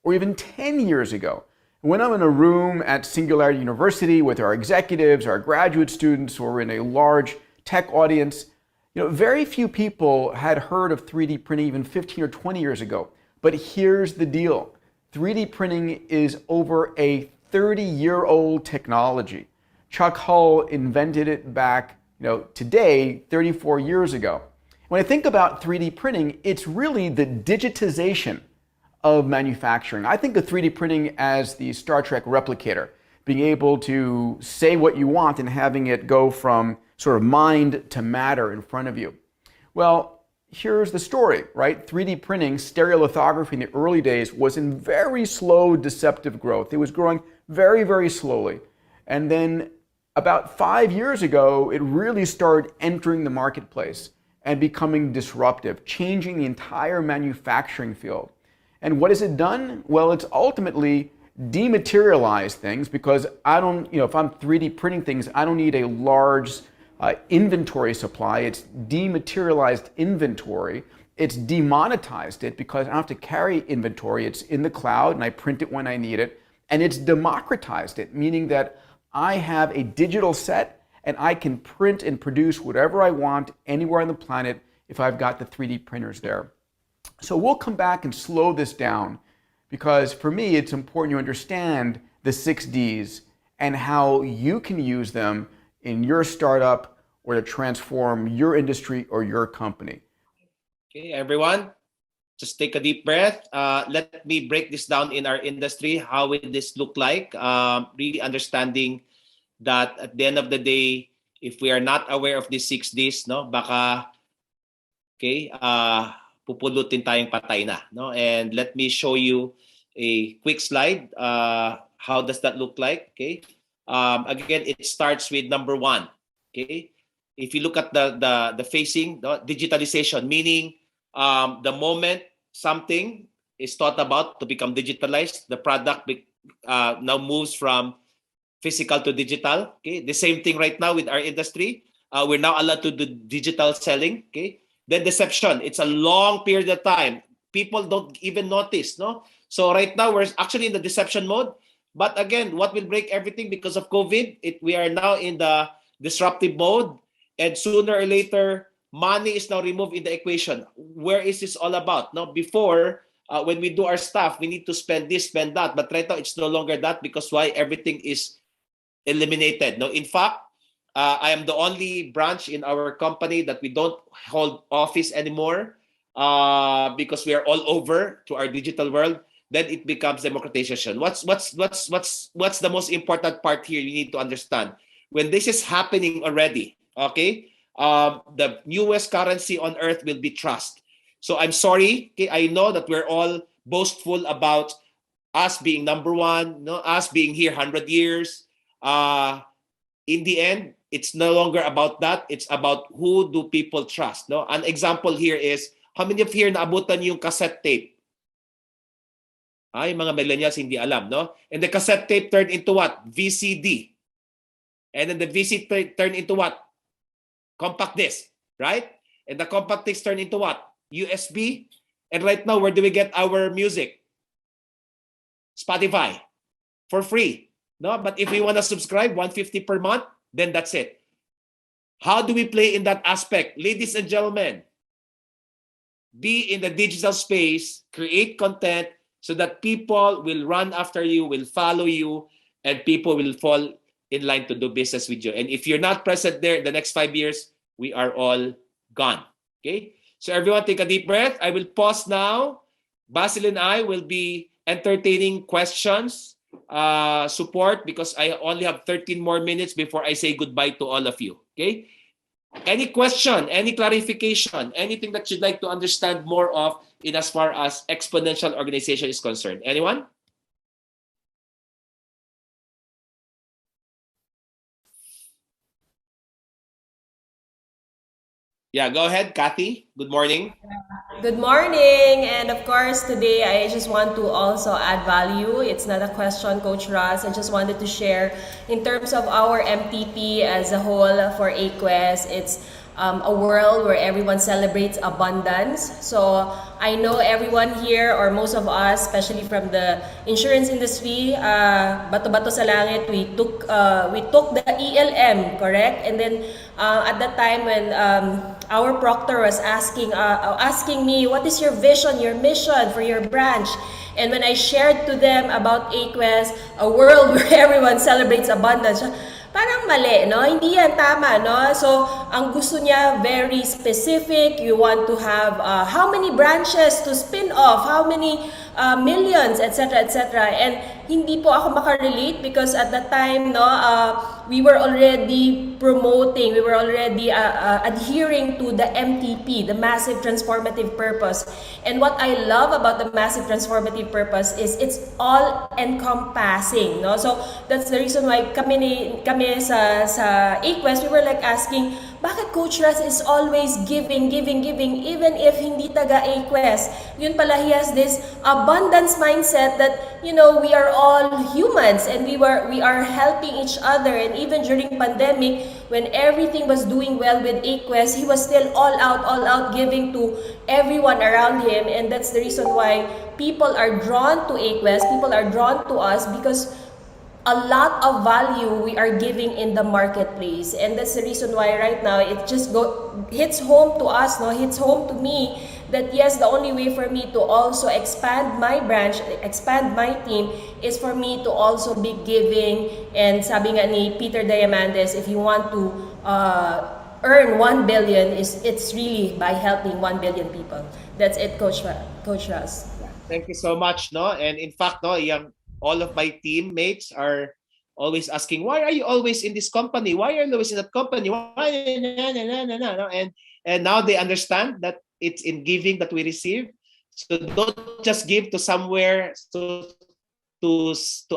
or even 10 years ago? When I'm in a room at Singularity University with our executives, our graduate students, or in a large tech audience, very few people had heard of 3D printing even 15 or 20 years ago. But here's the deal. 3D printing is over a 30-year-old technology. Chuck Hull invented it back, today, 34 years ago. When I think about 3D printing, it's really the digitization of manufacturing. I think of 3D printing as the Star Trek replicator, being able to say what you want and having it go from sort of mind to matter in front of you. Well, here's the story, right? 3D printing, stereolithography in the early days was in very slow, deceptive growth. It was growing very, very slowly. And then about 5 years ago, it really started entering the marketplace and becoming disruptive, changing the entire manufacturing field. And what has it done? Well, it's ultimately dematerialized things because if I'm 3D printing things, I don't need a large inventory supply. It's dematerialized inventory. It's demonetized it because I don't have to carry inventory. It's in the cloud and I print it when I need it. And it's democratized it, meaning that I have a digital set and I can print and produce whatever I want anywhere on the planet if I've got the 3D printers there. So we'll come back and slow this down because for me, it's important you understand the 6Ds and how you can use them in your startup or to transform your industry or your company. Okay, everyone, just take a deep breath. Let me break this down in our industry. How will this look like? Really understanding that at the end of the day, if we are not aware of these 6Ds, baka, pupulutin tayong patay na. And let me show you a quick slide. How does that look like? Again, it starts with number one. If you look at the facing, digitalization, meaning the moment something is thought about to become digitalized, the product now moves from physical to digital. The same thing right now with our industry. We're now allowed to do digital selling. Then deception. It's a long period of time. People don't even notice. So right now we're actually in the deception mode. But again, what will break everything because of COVID? We are now in the disruptive mode. And sooner or later, money is now removed in the equation. Where is this all about? Before, when we do our stuff, we need to spend this, spend that. But right now, it's no longer that because why? Everything is eliminated. In fact, I am the only branch in our company that we don't hold office anymore because we are all over to our digital world. Then it becomes democratization. What's the most important part here you need to understand? When this is happening already, the newest currency on earth will be trust. So I'm sorry, I know that we're all boastful about us being number one, us being here 100 years. In the end, it's no longer about that. It's about who do people trust. An example here is, how many of here naabutan yung cassette tape? Yung mga millennials hindi alam, And the cassette tape turned into what? VCD. And then the VCD turned into what? Compact disc, right? And the compact disc turned into what? USB. And right now, where do we get our music? Spotify. For free. But if we want to subscribe, $150 per month, then that's it. How do we play in that aspect? Ladies and gentlemen, be in the digital space, create content so that people will run after you, will follow you, and people will fall in line to do business with you. And if you're not present there in the next 5 years, we are all gone. So everyone take a deep breath. I will pause now. Basil and I will be entertaining questions, support, because I only have 13 more minutes before I say goodbye to all of you. Any question, any clarification, anything that you'd like to understand more of in as far as exponential organization is concerned? Anyone? Yeah, go ahead, Kathy. Good morning. Good morning. And of course, today I just want to also add value. It's not a question, Coach Ross. I just wanted to share in terms of our MTP as a whole for AQuest. It's a world where everyone celebrates abundance. So I know everyone here, or most of us, especially from the insurance industry, bato-bato sa langit, we took the ELM, correct? And then at that time when our proctor was asking me, what is your vision, your mission for your branch? And when I shared to them about AQuest, a world where everyone celebrates abundance, parang mali, no? Hindi yan tama, no? So, ang gusto niya, very specific. You want to have how many branches to spin off, how many millions, etc., etc. And hindi po ako makarelate because at that time, no, we were already promoting, we were already adhering to the MTP, the Massive Transformative Purpose. And what I love about the Massive Transformative Purpose is it's all encompassing, no? So that's the reason why kami sa AQuest, we were like asking, bakit Coach Russ is always giving, even if hindi taga AQuest? Yun pala, he has this abundance mindset that, you know, we are all humans and we are helping each other. And even during pandemic, when everything was doing well with AQuest, he was still all out giving to everyone around him. And that's the reason why people are drawn to AQuest, people are drawn to us because a lot of value we are giving in the marketplace. And that's the reason why right now it just hits home to us, no? Hits home to me that yes, the only way for me to also expand my branch, expand my team, is for me to also be giving. And sabi nga ni Peter Diamandis, if you want to earn 1 billion, it's really by helping 1 billion people. That's it, Coach Russ. Thank you so much, no? And in fact, no, all of my teammates are always asking, why are you always in this company? Why are you always in that company? Why? And now they understand that it's in giving that we receive. So don't just give to somewhere, to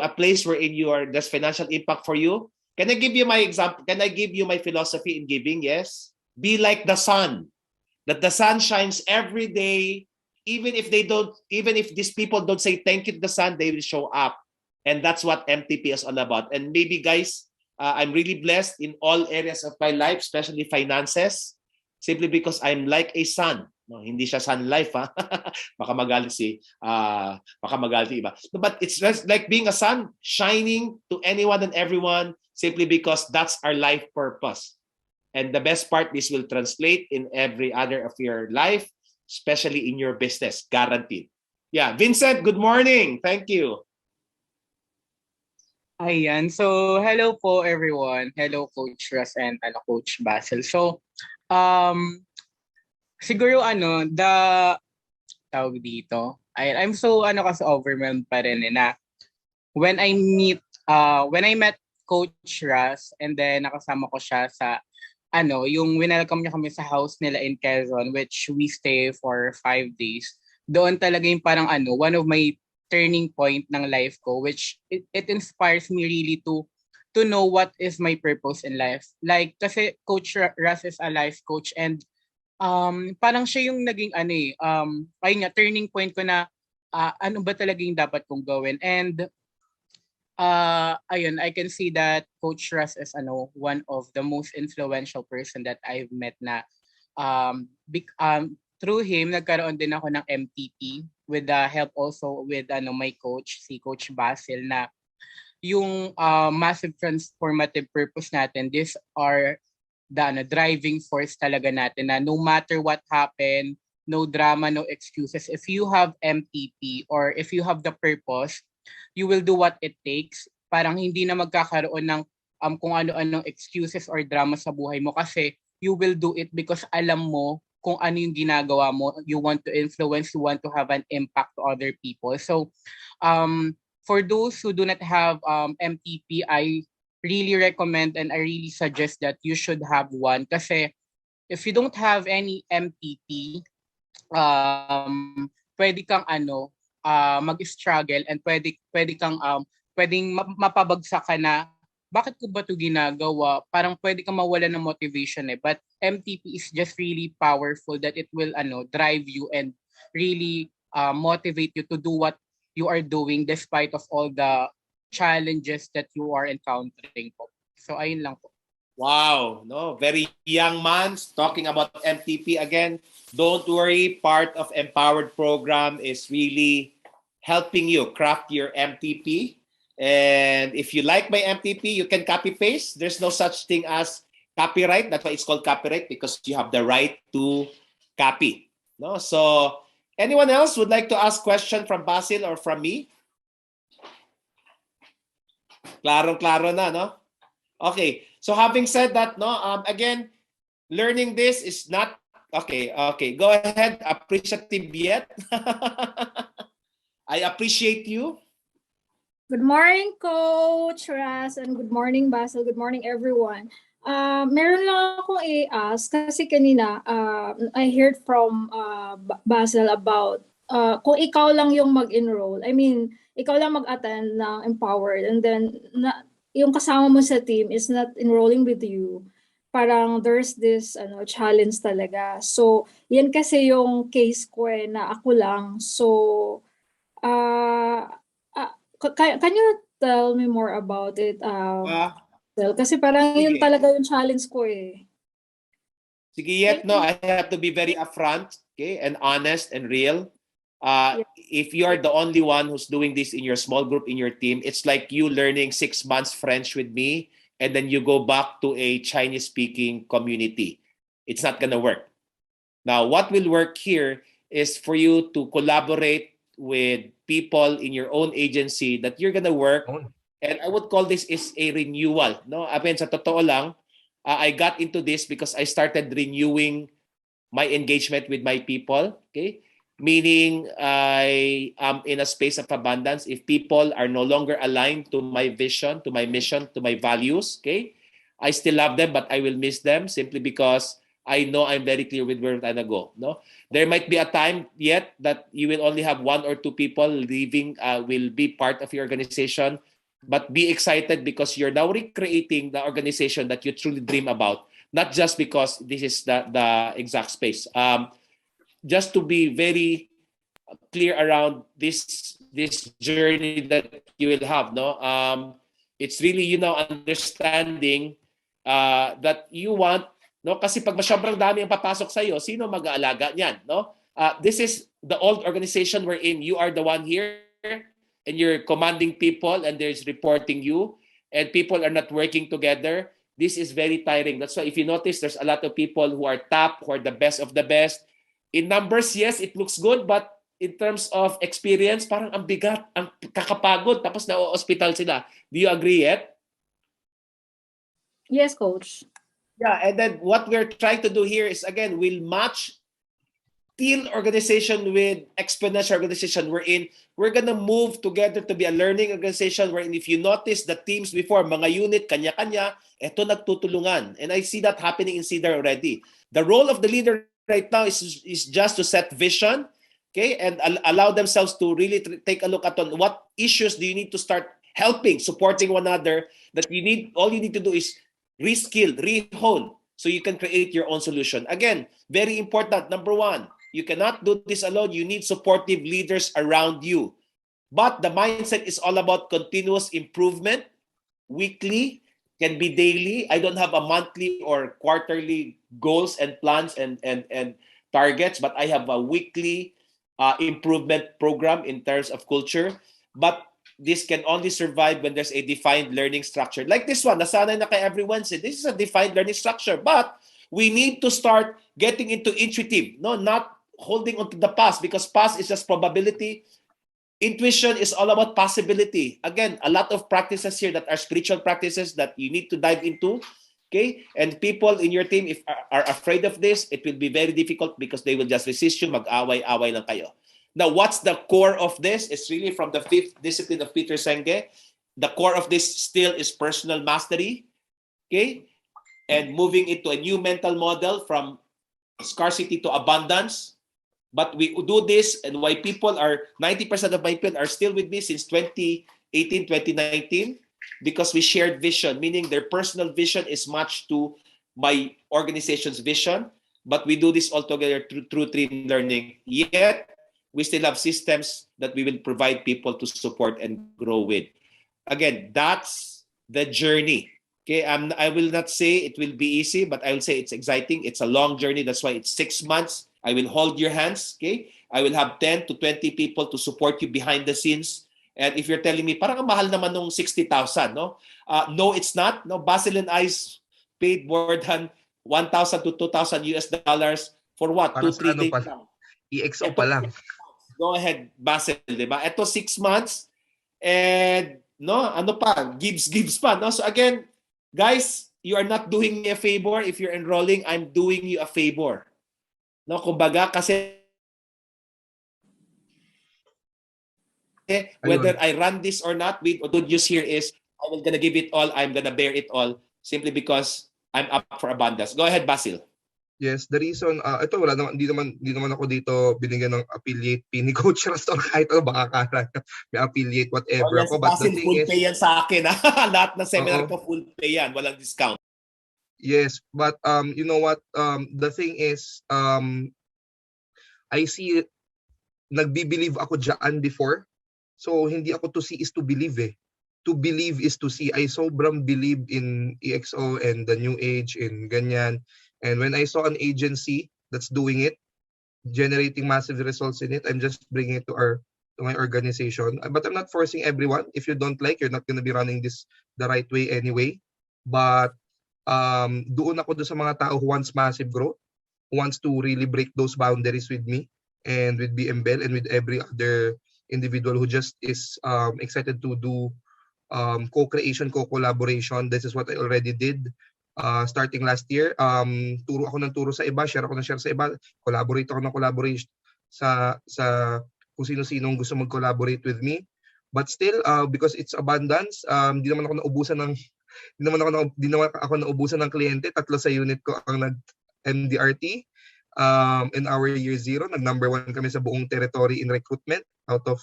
a place wherein there's financial impact for you. Can I give you my example? Can I give you my philosophy in giving? Yes. Be like the sun, that the sun shines every day. Even if these people don't say thank you to the sun, they will show up. And that's what MTP is all about. And maybe guys, I'm really blessed in all areas of my life, especially finances, simply because I'm like a sun. No, hindi siya sun life, ha? Baka magalit iba. But it's just like being a sun, shining to anyone and everyone, simply because that's our life purpose. And the best part, this will translate in every other of your life, especially in your business, guaranteed. Yeah, Vincent, good morning. Thank you. Ayan. So, hello po everyone. Hello Coach Russ and Coach Basil. So, siguro tawag dito, I'm so kasi overwhelmed pa rin na when I met Coach Russ and then nakasama ko siya sa yung winelcome niya kami sa house nila in Quezon, which we stay for 5 days. Doon talaga yung parang one of my turning point ng life ko, which it inspires me really to know what is my purpose in life. Like, kasi Coach Russ is a life coach and parang siya yung naging turning point ko na ano ba talaga yung dapat kong gawin. And ayun, I can see that Coach Russ is one of the most influential person that I've met na through him nagkaroon din ako ng MTP with the help also with my coach, si Coach Basil, na yung massive transformative purpose natin, these are the driving force talaga natin na no matter what happened, no drama, no excuses. If you have MTP or if you have the purpose, you will do what it takes. Parang hindi na magkakaroon ng kung ano-anong excuses or drama sa buhay mo kasi you will do it because alam mo kung ano yung ginagawa mo. You want to influence, you want to have an impact to other people. So, for those who do not have MTP, I really recommend and I really suggest that you should have one kasi if you don't have any MTP, pwede kang mag-struggle and pwede kang pwedeng mapabagsak ka na bakit ko ba 'to ginagawa? Parang pwede kang mawalan ng motivation eh. But MTP is just really powerful that it will drive you and really motivate you to do what you are doing despite of all the challenges that you are encountering po. So ayun lang po. Wow, no, very young man talking about MTP again. Don't worry, part of Empowered program is really helping you craft your MTP. And if you like my MTP, you can copy paste. There's no such thing as copyright. That's why it's called copyright, because you have the right to copy. No, so anyone else would like to ask question from Basil or from me? Klaro na, no? Okay. So having said that, no, again, learning this is not okay. Okay, go ahead. Appreciative yet? I appreciate you. Good morning, Coach Ras, and good morning, Basil. Good morning, everyone. Meron lang akong i-ask kasi kanina I heard from Basil about kung ikaw lang yung mag-enroll. I mean, ikaw lang mag-attend ng Empowered and then yung kasama mo sa team is not enrolling with you. Parang there's this challenge talaga. So, yan kasi yung case ko na ako lang. So, can you tell me more about it? Kasi parang yun Sige. talaga yung challenge ko eh. Sige, yet no, I have to be very upfront, okay, and honest and real. If you are the only one who's doing this in your small group, in your team, it's like you learning 6 months French with me, and then you go back to a Chinese-speaking community. It's not gonna work. Now, what will work here is for you to collaborate with people in your own agency that you're gonna work. And I would call this is a renewal. No, I mean, sa totoo lang, I got into this because I started renewing my engagement with my people. Okay, meaning I am in a space of abundance. If people are no longer aligned to my vision, to my mission, to my values, okay, I still love them, but I will miss them simply because I know I'm very clear with where I'm gonna go. No, there might be a time yet that you will only have 1 or 2 people leaving, will be part of your organization. But be excited because you're now recreating the organization that you truly dream about, not just because this is the exact space. Just to be very clear around this journey that you will have, no? It's really understanding that you want, no? Kasi pag sobrang dami ang papasok sa iyo, sino mag-aalaga niyan, no? This is the old organization wherein you are the one here and you're commanding people and there's reporting you and people are not working together. This is very tiring. That's why if you notice, there's a lot of people who are top, who are the best of the best. In numbers, yes, it looks good, but in terms of experience, parang ang bigat, ang kakapagod, tapos na-hospital sila. Do you agree yet? Yes, Coach. Yeah, and then what we're trying to do here is, again, we'll match team organization with exponential organization wherein we're gonna move together to be a learning organization wherein if you notice the teams before, mga unit, kanya-kanya, eto nagtutulungan. And I see that happening in CEDAR already. The role of the leader right now is just to set vision, okay, and allow themselves to really take a look at on what issues do you need to start helping, supporting one another, that all you need to do is reskill, rehone, so you can create your own solution. Again, very important, number 1, you cannot do this alone. You need supportive leaders around you. But the mindset is all about continuous improvement, weekly, can be daily. I don't have a monthly or quarterly goals and plans and targets, but I have a weekly improvement program in terms of culture. But this can only survive when there's a defined learning structure. Like this one, nasanay na kay everyone said, this is a defined learning structure. But we need to start getting into intuitive, no, not holding on to the past, because past is just probability. Intuition is all about possibility. Again, a lot of practices here that are spiritual practices that you need to dive into. Okay? And people in your team, if are afraid of this, it will be very difficult because they will just resist you, mag-away-away lang kayo. Now, what's the core of this? It's really from the 5th discipline of Peter Senge. The core of this still is personal mastery. Okay? And moving into a new mental model from scarcity to abundance. But we do this, and why 90% of my people are still with me since 2018, 2019. because we shared vision, meaning their personal vision is matched to my organization's vision, but we do this all together through team learning. Yet, we still have systems that we will provide people to support and grow with. Again, that's the journey. Okay, I will not say it will be easy, but I will say it's exciting. It's a long journey. That's why it's 6 months. I will hold your hands. Okay, I will have 10 to 20 people to support you behind the scenes. And if you're telling me, parang ang mahal naman nung 60,000, no? No, it's not. No, Basil and I paid more than 1,000 to 2,000 US dollars for what? Para 2, sa 3 ano days pa, lang. EXO pa lang. Go ahead, Basil, di ba? Ito 6 months and no, ano pa, gives pa, no? So again, guys, you are not doing me a favor if you're enrolling, I'm doing you a favor. No, kumbaga kasi whether I run this or not, the good news here is I'm gonna give it all, I'm gonna bear it all simply because I'm up for abundance. Go ahead, Basil. Yes, the reason, ito wala naman, hindi naman ako dito binigyan ng affiliate fee ni Coach Ras or kahit ano baka akala may affiliate whatever Yan, ako. si But the Basil, thing full is, pay yan sa akin. Lahat ng seminar Oo. ko, full pay yan. Walang discount. yes, but you know what? The thing is, I see, nagbi-believe ako dyan before. So, hindi ako to see is to believe eh. To believe is to see. I sobrang believe in EXO and the new age and ganyan. And when I saw an agency that's doing it, generating massive results in it, I'm just bringing it to my organization. But I'm not forcing everyone. If you don't like, you're not gonna be running this the right way anyway. But doon ako sa mga tao who wants massive growth, who wants to really break those boundaries with me and with BMBL and with every other individual who just is excited to do co-creation, co-collaboration. This is what I already did starting last year. Turo ako ng turo sa iba, share ako ng share sa iba, collaborate ako ng collaboration sa kung sino-sinong gusto mag-collaborate with me. But still, because it's abundance, di naman ako naubusan ng kliyente. 3 sa unit ko ang nag-MDRT. In our year 0, nag-number 1 kami sa buong territory in recruitment out of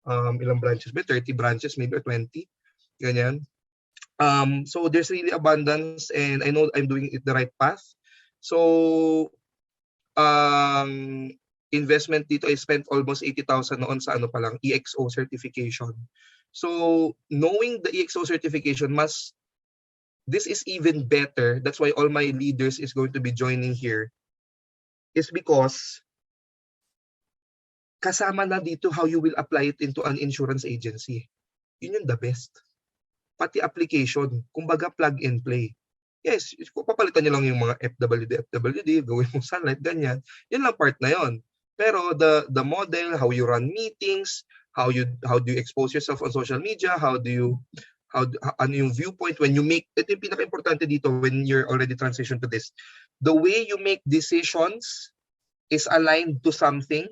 ilang branches ba? 30 branches maybe or 20. Ganyan. So there's really abundance and I know I'm doing it the right path. So investment dito, I spent almost 80,000 noon sa ano pa lang, EXO certification. So knowing the EXO certification, this is even better. That's why all my leaders is going to be joining here. Is because kasama na dito how you will apply it into an insurance agency. Yun yung the best. Pati application, kumbaga plug and play. Yes, kung papalitan nyo lang yung mga FWD, gawin mo sunlight, ganyan. Yun lang part na yun. Pero the model, how you run meetings, how do you expose yourself on social media, ano yung viewpoint when you make, ito yung pinaka-importante dito when you're already transition to this. The way you make decisions is aligned to something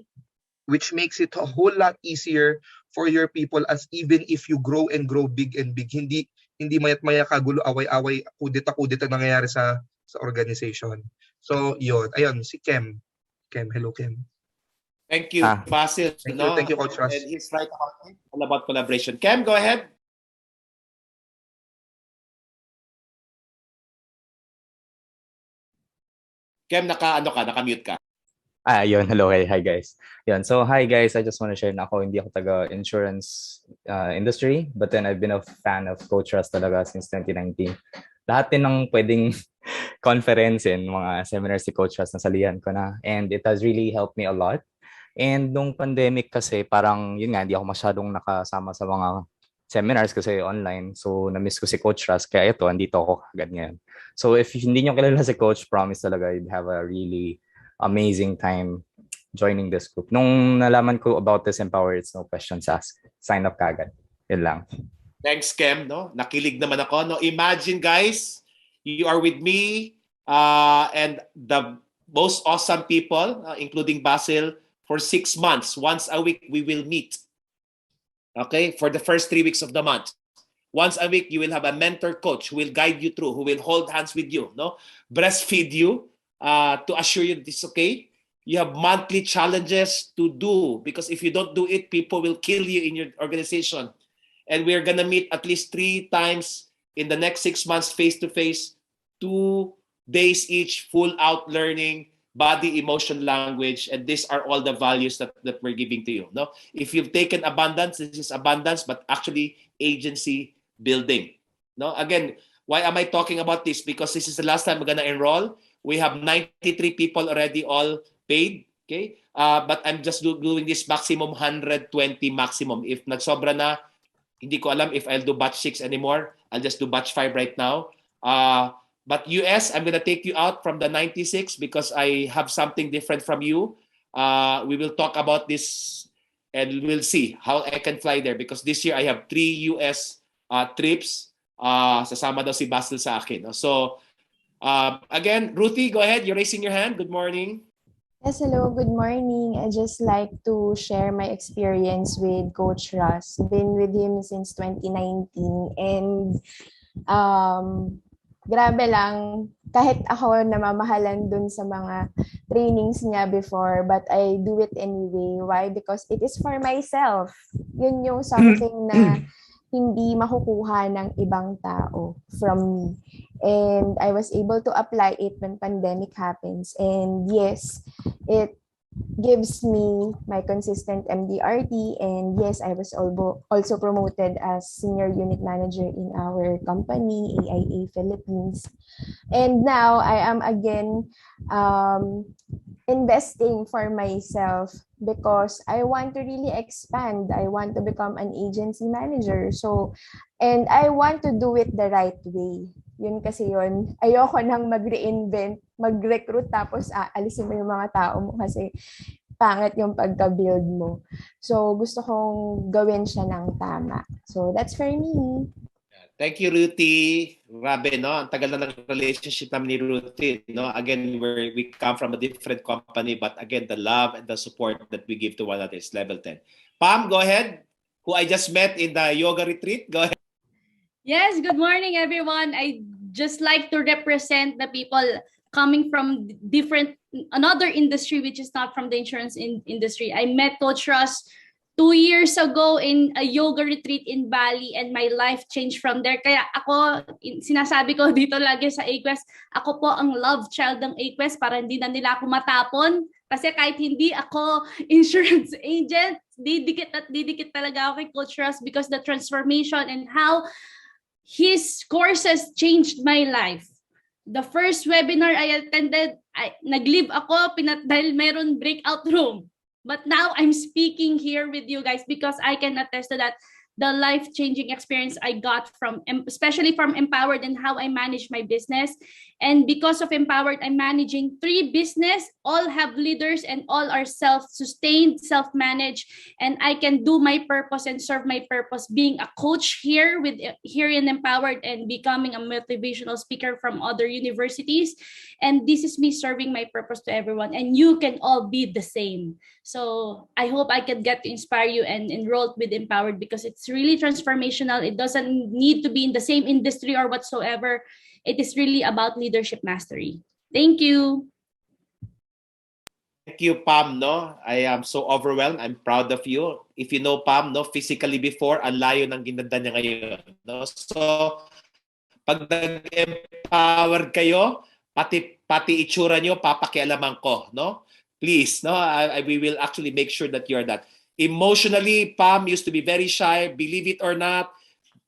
which makes it a whole lot easier for your people as even if you grow and grow big and big. Hindi mayat-maya kagulo, away-away, kudeta nangyayari sa organization. So, yun. Ayun, si Kem. Hello, Kem. Thank you, Basil. Thank you, Coach Ross. And he's right about it. All about collaboration. Kem, go ahead. Kem, naka-mute ka. Yun. Hello. Hi guys. Yun. So, hi guys. I just want to share na ako, hindi ako taga-insurance industry, but then I've been a fan of Coach Russ talaga since 2019. Lahat din ng pwedeng conference and mga seminars si Coach Russ, nasalihan ko na. And it has really helped me a lot. And nung pandemic kasi, parang, yun nga, hindi ako masyadong nakasama sa mga seminars kasi online. So, na-miss ko si Coach Russ. Kaya ito, andito ako agad ngayon. So, if hindi nyo kilala si Coach, promise talaga, you'd have a really amazing time joining this group. Nung nalaman ko about this Empower, it's no questions asked. Sign up kagad. Yun lang. Thanks, Kem. No? Nakilig naman ako. No? Imagine, guys, you are with me and the most awesome people, including Basil, for 6 months. Once a week, we will meet. Okay? For the first 3 weeks of the month. Once a week, you will have a mentor coach who will guide you through, who will hold hands with you, no? Breastfeed you, to assure you that it's okay. You have monthly challenges to do because if you don't do it, people will kill you in your organization. and we're gonna meet at least 3 times in the next 6 months face-to-face, 2 days each, full out learning, body, emotion, language, and these are all the values that we're giving to you. No, if you've taken abundance, this is abundance, but actually agency building. No, again, why am I talking about this? Because this is the last time we're gonna enroll. We have 93 people already all paid. Okay, but I'm just doing this maximum 120 maximum. If nagsobra na, hindi ko alam if I'll do batch 6 anymore. I'll just do batch 5 right now. But US, I'm gonna take you out from the 96 because I have something different from you. We will talk about this and we'll see how I can fly there because this year I have 3 US trips. Sasama daw si Basil sa akin. So, again, Ruthie, go ahead. You're raising your hand. Good morning. Yes, hello, good morning. I just like to share my experience with Coach Russ. Been with him since 2019 and grabe lang, kahit ako namamahalan dun sa mga trainings niya before, but I do it anyway. Why? Because it is for myself. Yun yung something na hindi makukuha ng ibang tao from me. And I was able to apply it when pandemic happens. And yes, it gives me my consistent MDRT. And yes, I was also promoted as senior unit manager in our company, AIA Philippines. And now I am again investing for myself because I want to really expand. I want to become an agency manager. So, and I want to do it the right way. Yun kasi yun. Ayoko nang mag-reinvent, mag-recruit tapos aalisin mo yung mga tao mo kasi pangit yung pagka-build mo. So, gusto kong gawin siya ng tama. So, that's for me. Thank you, Ruthie. Grabe, no? Ang tagal na ng relationship namin ni Ruthie. No? Again, we come from a different company, but again, the love and the support that we give to one another is level 10. Pam, go ahead. Who I just met in the yoga retreat. Go ahead. Yes, good morning, everyone. I just like to represent the people coming from another industry, which is not from the insurance industry. I met Coach Ross 2 years ago in a yoga retreat in Bali and my life changed from there. Kaya ako, sinasabi ko dito lagi sa AQuest, ako po ang love child ng AQuest para hindi na nila ako matapon. Kasi kahit hindi ako insurance agent, didikit at didikit talaga ako kay Coach Ross because the transformation and how his courses changed my life. The first webinar I attended, nag-leave ako dahil meron breakout room. But now I'm speaking here with you guys because I can attest to that. The life-changing experience I got from, especially from Empowered and how I manage my business. And because of Empowered, I'm managing 3 business, all have leaders and all are self-sustained, self-managed. And I can do my purpose and serve my purpose being a coach here in Empowered and becoming a motivational speaker from other universities. And this is me serving my purpose to everyone. And you can all be the same. So I hope I can get to inspire you and enroll with Empowered because it's really transformational. It doesn't need to be in the same industry or whatsoever. It is really about leadership mastery. Thank you. Thank you, Pam. No, I am so overwhelmed. I'm proud of you. If you know Pam, no, physically before, ang layo ng ginanda niya ngayon. No, so pag nag-empower kayo, pati itsura niyo papakialaman ko. No, please. No, we will actually make sure that you're that. Emotionally, Pam used to be very shy. Believe it or not.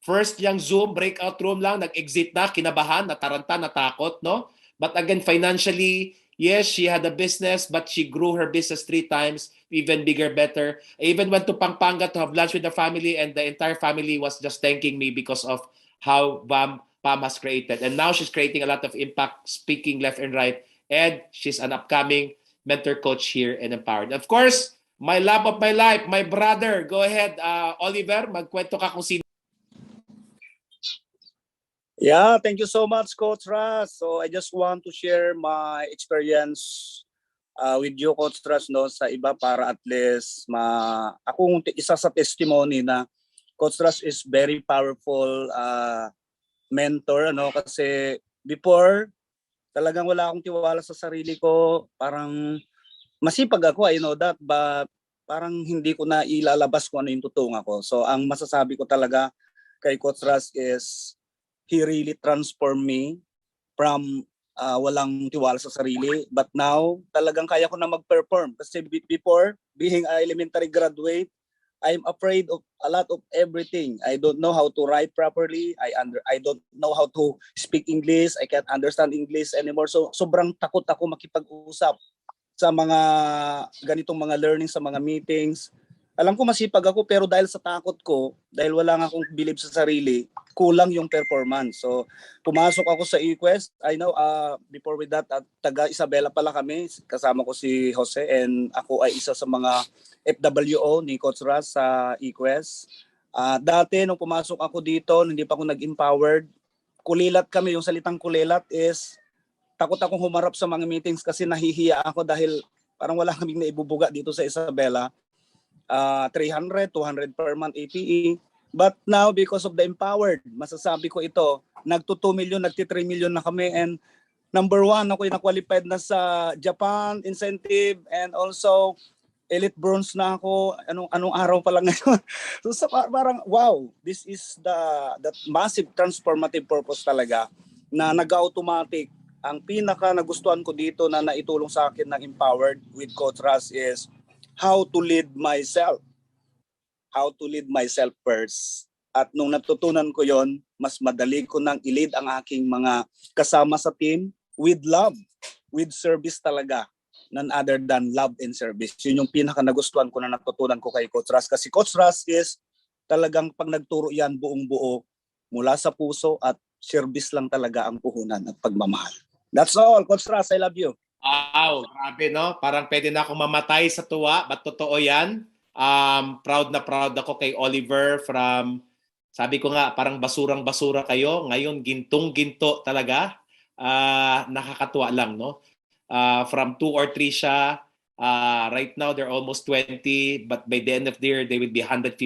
First yung Zoom, breakout room lang, nag-exit na, kinabahan, nataranta, natakot, no? But again, financially, yes, she had a business, but she grew her business 3 times, even bigger, better. I even went to Pampanga to have lunch with the family, and the entire family was just thanking me because of how Pam has created. And now she's creating a lot of impact, speaking left and right, and she's an upcoming mentor coach here in Empowered. Of course, my love of my life, my brother. Go ahead, Oliver, magkwento ka kung sino. Yeah, thank you so much, Coach Ras. So I just want to share my experience with you, Coach Ras, no, sa iba para at least akong isa sa testimony na Coach Ras is very powerful mentor, ano, kasi before talagang wala akong tiwala sa sarili ko, parang masipag ako, I know that, but parang hindi ko na ilalabas kung ano yung tutunga ko. So ang masasabi ko talaga kay Coach Ras is he really transformed me from walang tiwala sa sarili. But now, talagang kaya ko na mag-perform. Kasi before, being an elementary graduate, I'm afraid of a lot of everything. I don't know how to write properly. I don't know how to speak English. I can't understand English anymore. So sobrang takot ako makipag-usap sa mga ganitong mga learning, sa mga meetings. Alam ko masipag ako pero dahil sa takot ko, dahil wala nga akong believe sa sarili, kulang yung performance. So pumasok ako sa EQuest. I know before with that, taga Isabela pala kami. Kasama ko si Jose and ako ay isa sa mga FWO ni Coach Ras sa EQuest. Dati nung pumasok ako dito, hindi pa ako nag-empowered. Kulilat kami, yung salitang kulilat is takot akong humarap sa mga meetings kasi nahihiya ako dahil parang wala kaming naibubuga dito sa Isabela. 300, 200 per month APE. But now, because of the empowered, masasabi ko ito, nagto 2 million, nagti 3 million na kami and number 1, ako yung na-qualified na sa Japan incentive and also elite bronze na ako anong araw pa lang ngayon. So parang wow, this is that massive transformative purpose talaga na nag-automatic. Ang pinaka nagustuhan ko dito na naitulong sa akin ng empowered with Coach Ras is how to lead myself. How to lead myself first. At nung natutunan ko yon, mas madali ko nang i-lead ang aking mga kasama sa team with love, with service talaga. None other than love and service. Yun yung pinaka nagustuhan ko na natutunan ko kay Coach Ras. Kasi Coach Ras is talagang pag nagturo yan buong buo mula sa puso at service lang talaga ang puhunan at pagmamahal. That's all. Coach Ras, I love you. Wow, grabe no? Parang pwede na akong mamatay sa tuwa, but totoo yan. Proud na proud ako kay Oliver from, sabi ko nga, parang basurang-basura kayo. Ngayon, gintong-ginto talaga. Nakakatuwa lang, no? From 2 or 3 siya. Right now, they're almost 20, but by the end of the year, they will be 150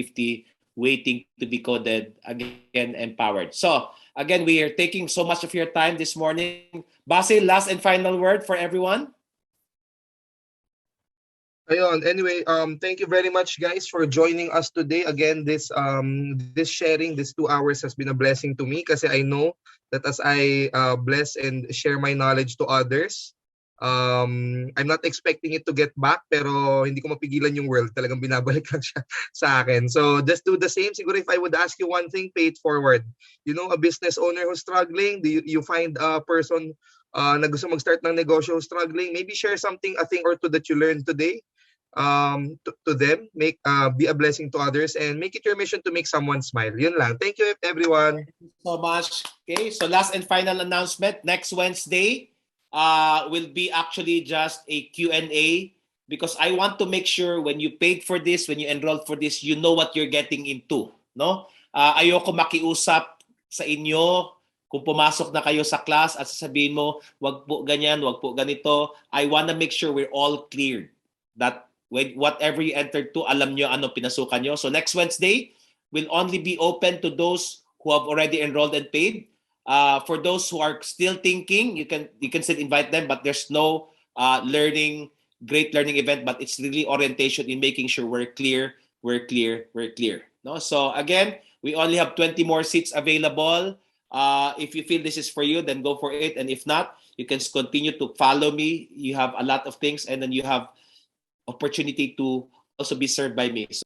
waiting to be coded, again, empowered. So, again, we are taking so much of your time this morning. Basil, last and final word for everyone. Ayun, anyway, thank you very much guys for joining us today. Again, this sharing, this 2 hours has been a blessing to me kasi I know that as I bless and share my knowledge to others, I'm not expecting it to get back pero hindi ko mapigilan yung world. Talagang binabalik lang siya sa akin. So just do the same. Siguro if I would ask you one thing, pay it forward. You know, a business owner who's struggling, you find a person na gusto mag-start ng negosyo who's struggling, maybe share something, a thing or two that you learned today to them. Be a blessing to others and make it your mission to make someone smile. Yun lang. Thank you everyone. Thank you so much. Okay, so last and final announcement. Next Wednesday will be actually just a Q&A because I want to make sure when you paid for this, when you enrolled for this, you know what you're getting into. No? Ayoko makiusap sa inyo kung pumasok na kayo sa class at sasabihin mo, wag po ganyan, wag po ganito. I want to make sure we're all cleared that when whatever you entered to, alam nyo ano pinasukan nyo. So next Wednesday will only be open to those who have already enrolled and paid. For those who are still thinking, you can still invite them, but there's no great learning event, but it's really orientation in making sure we're clear. No? So again, we only have 20 more seats available. If you feel this is for you, then go for it. And if not, you can continue to follow me. You have a lot of things, and then you have opportunity to also be served by me.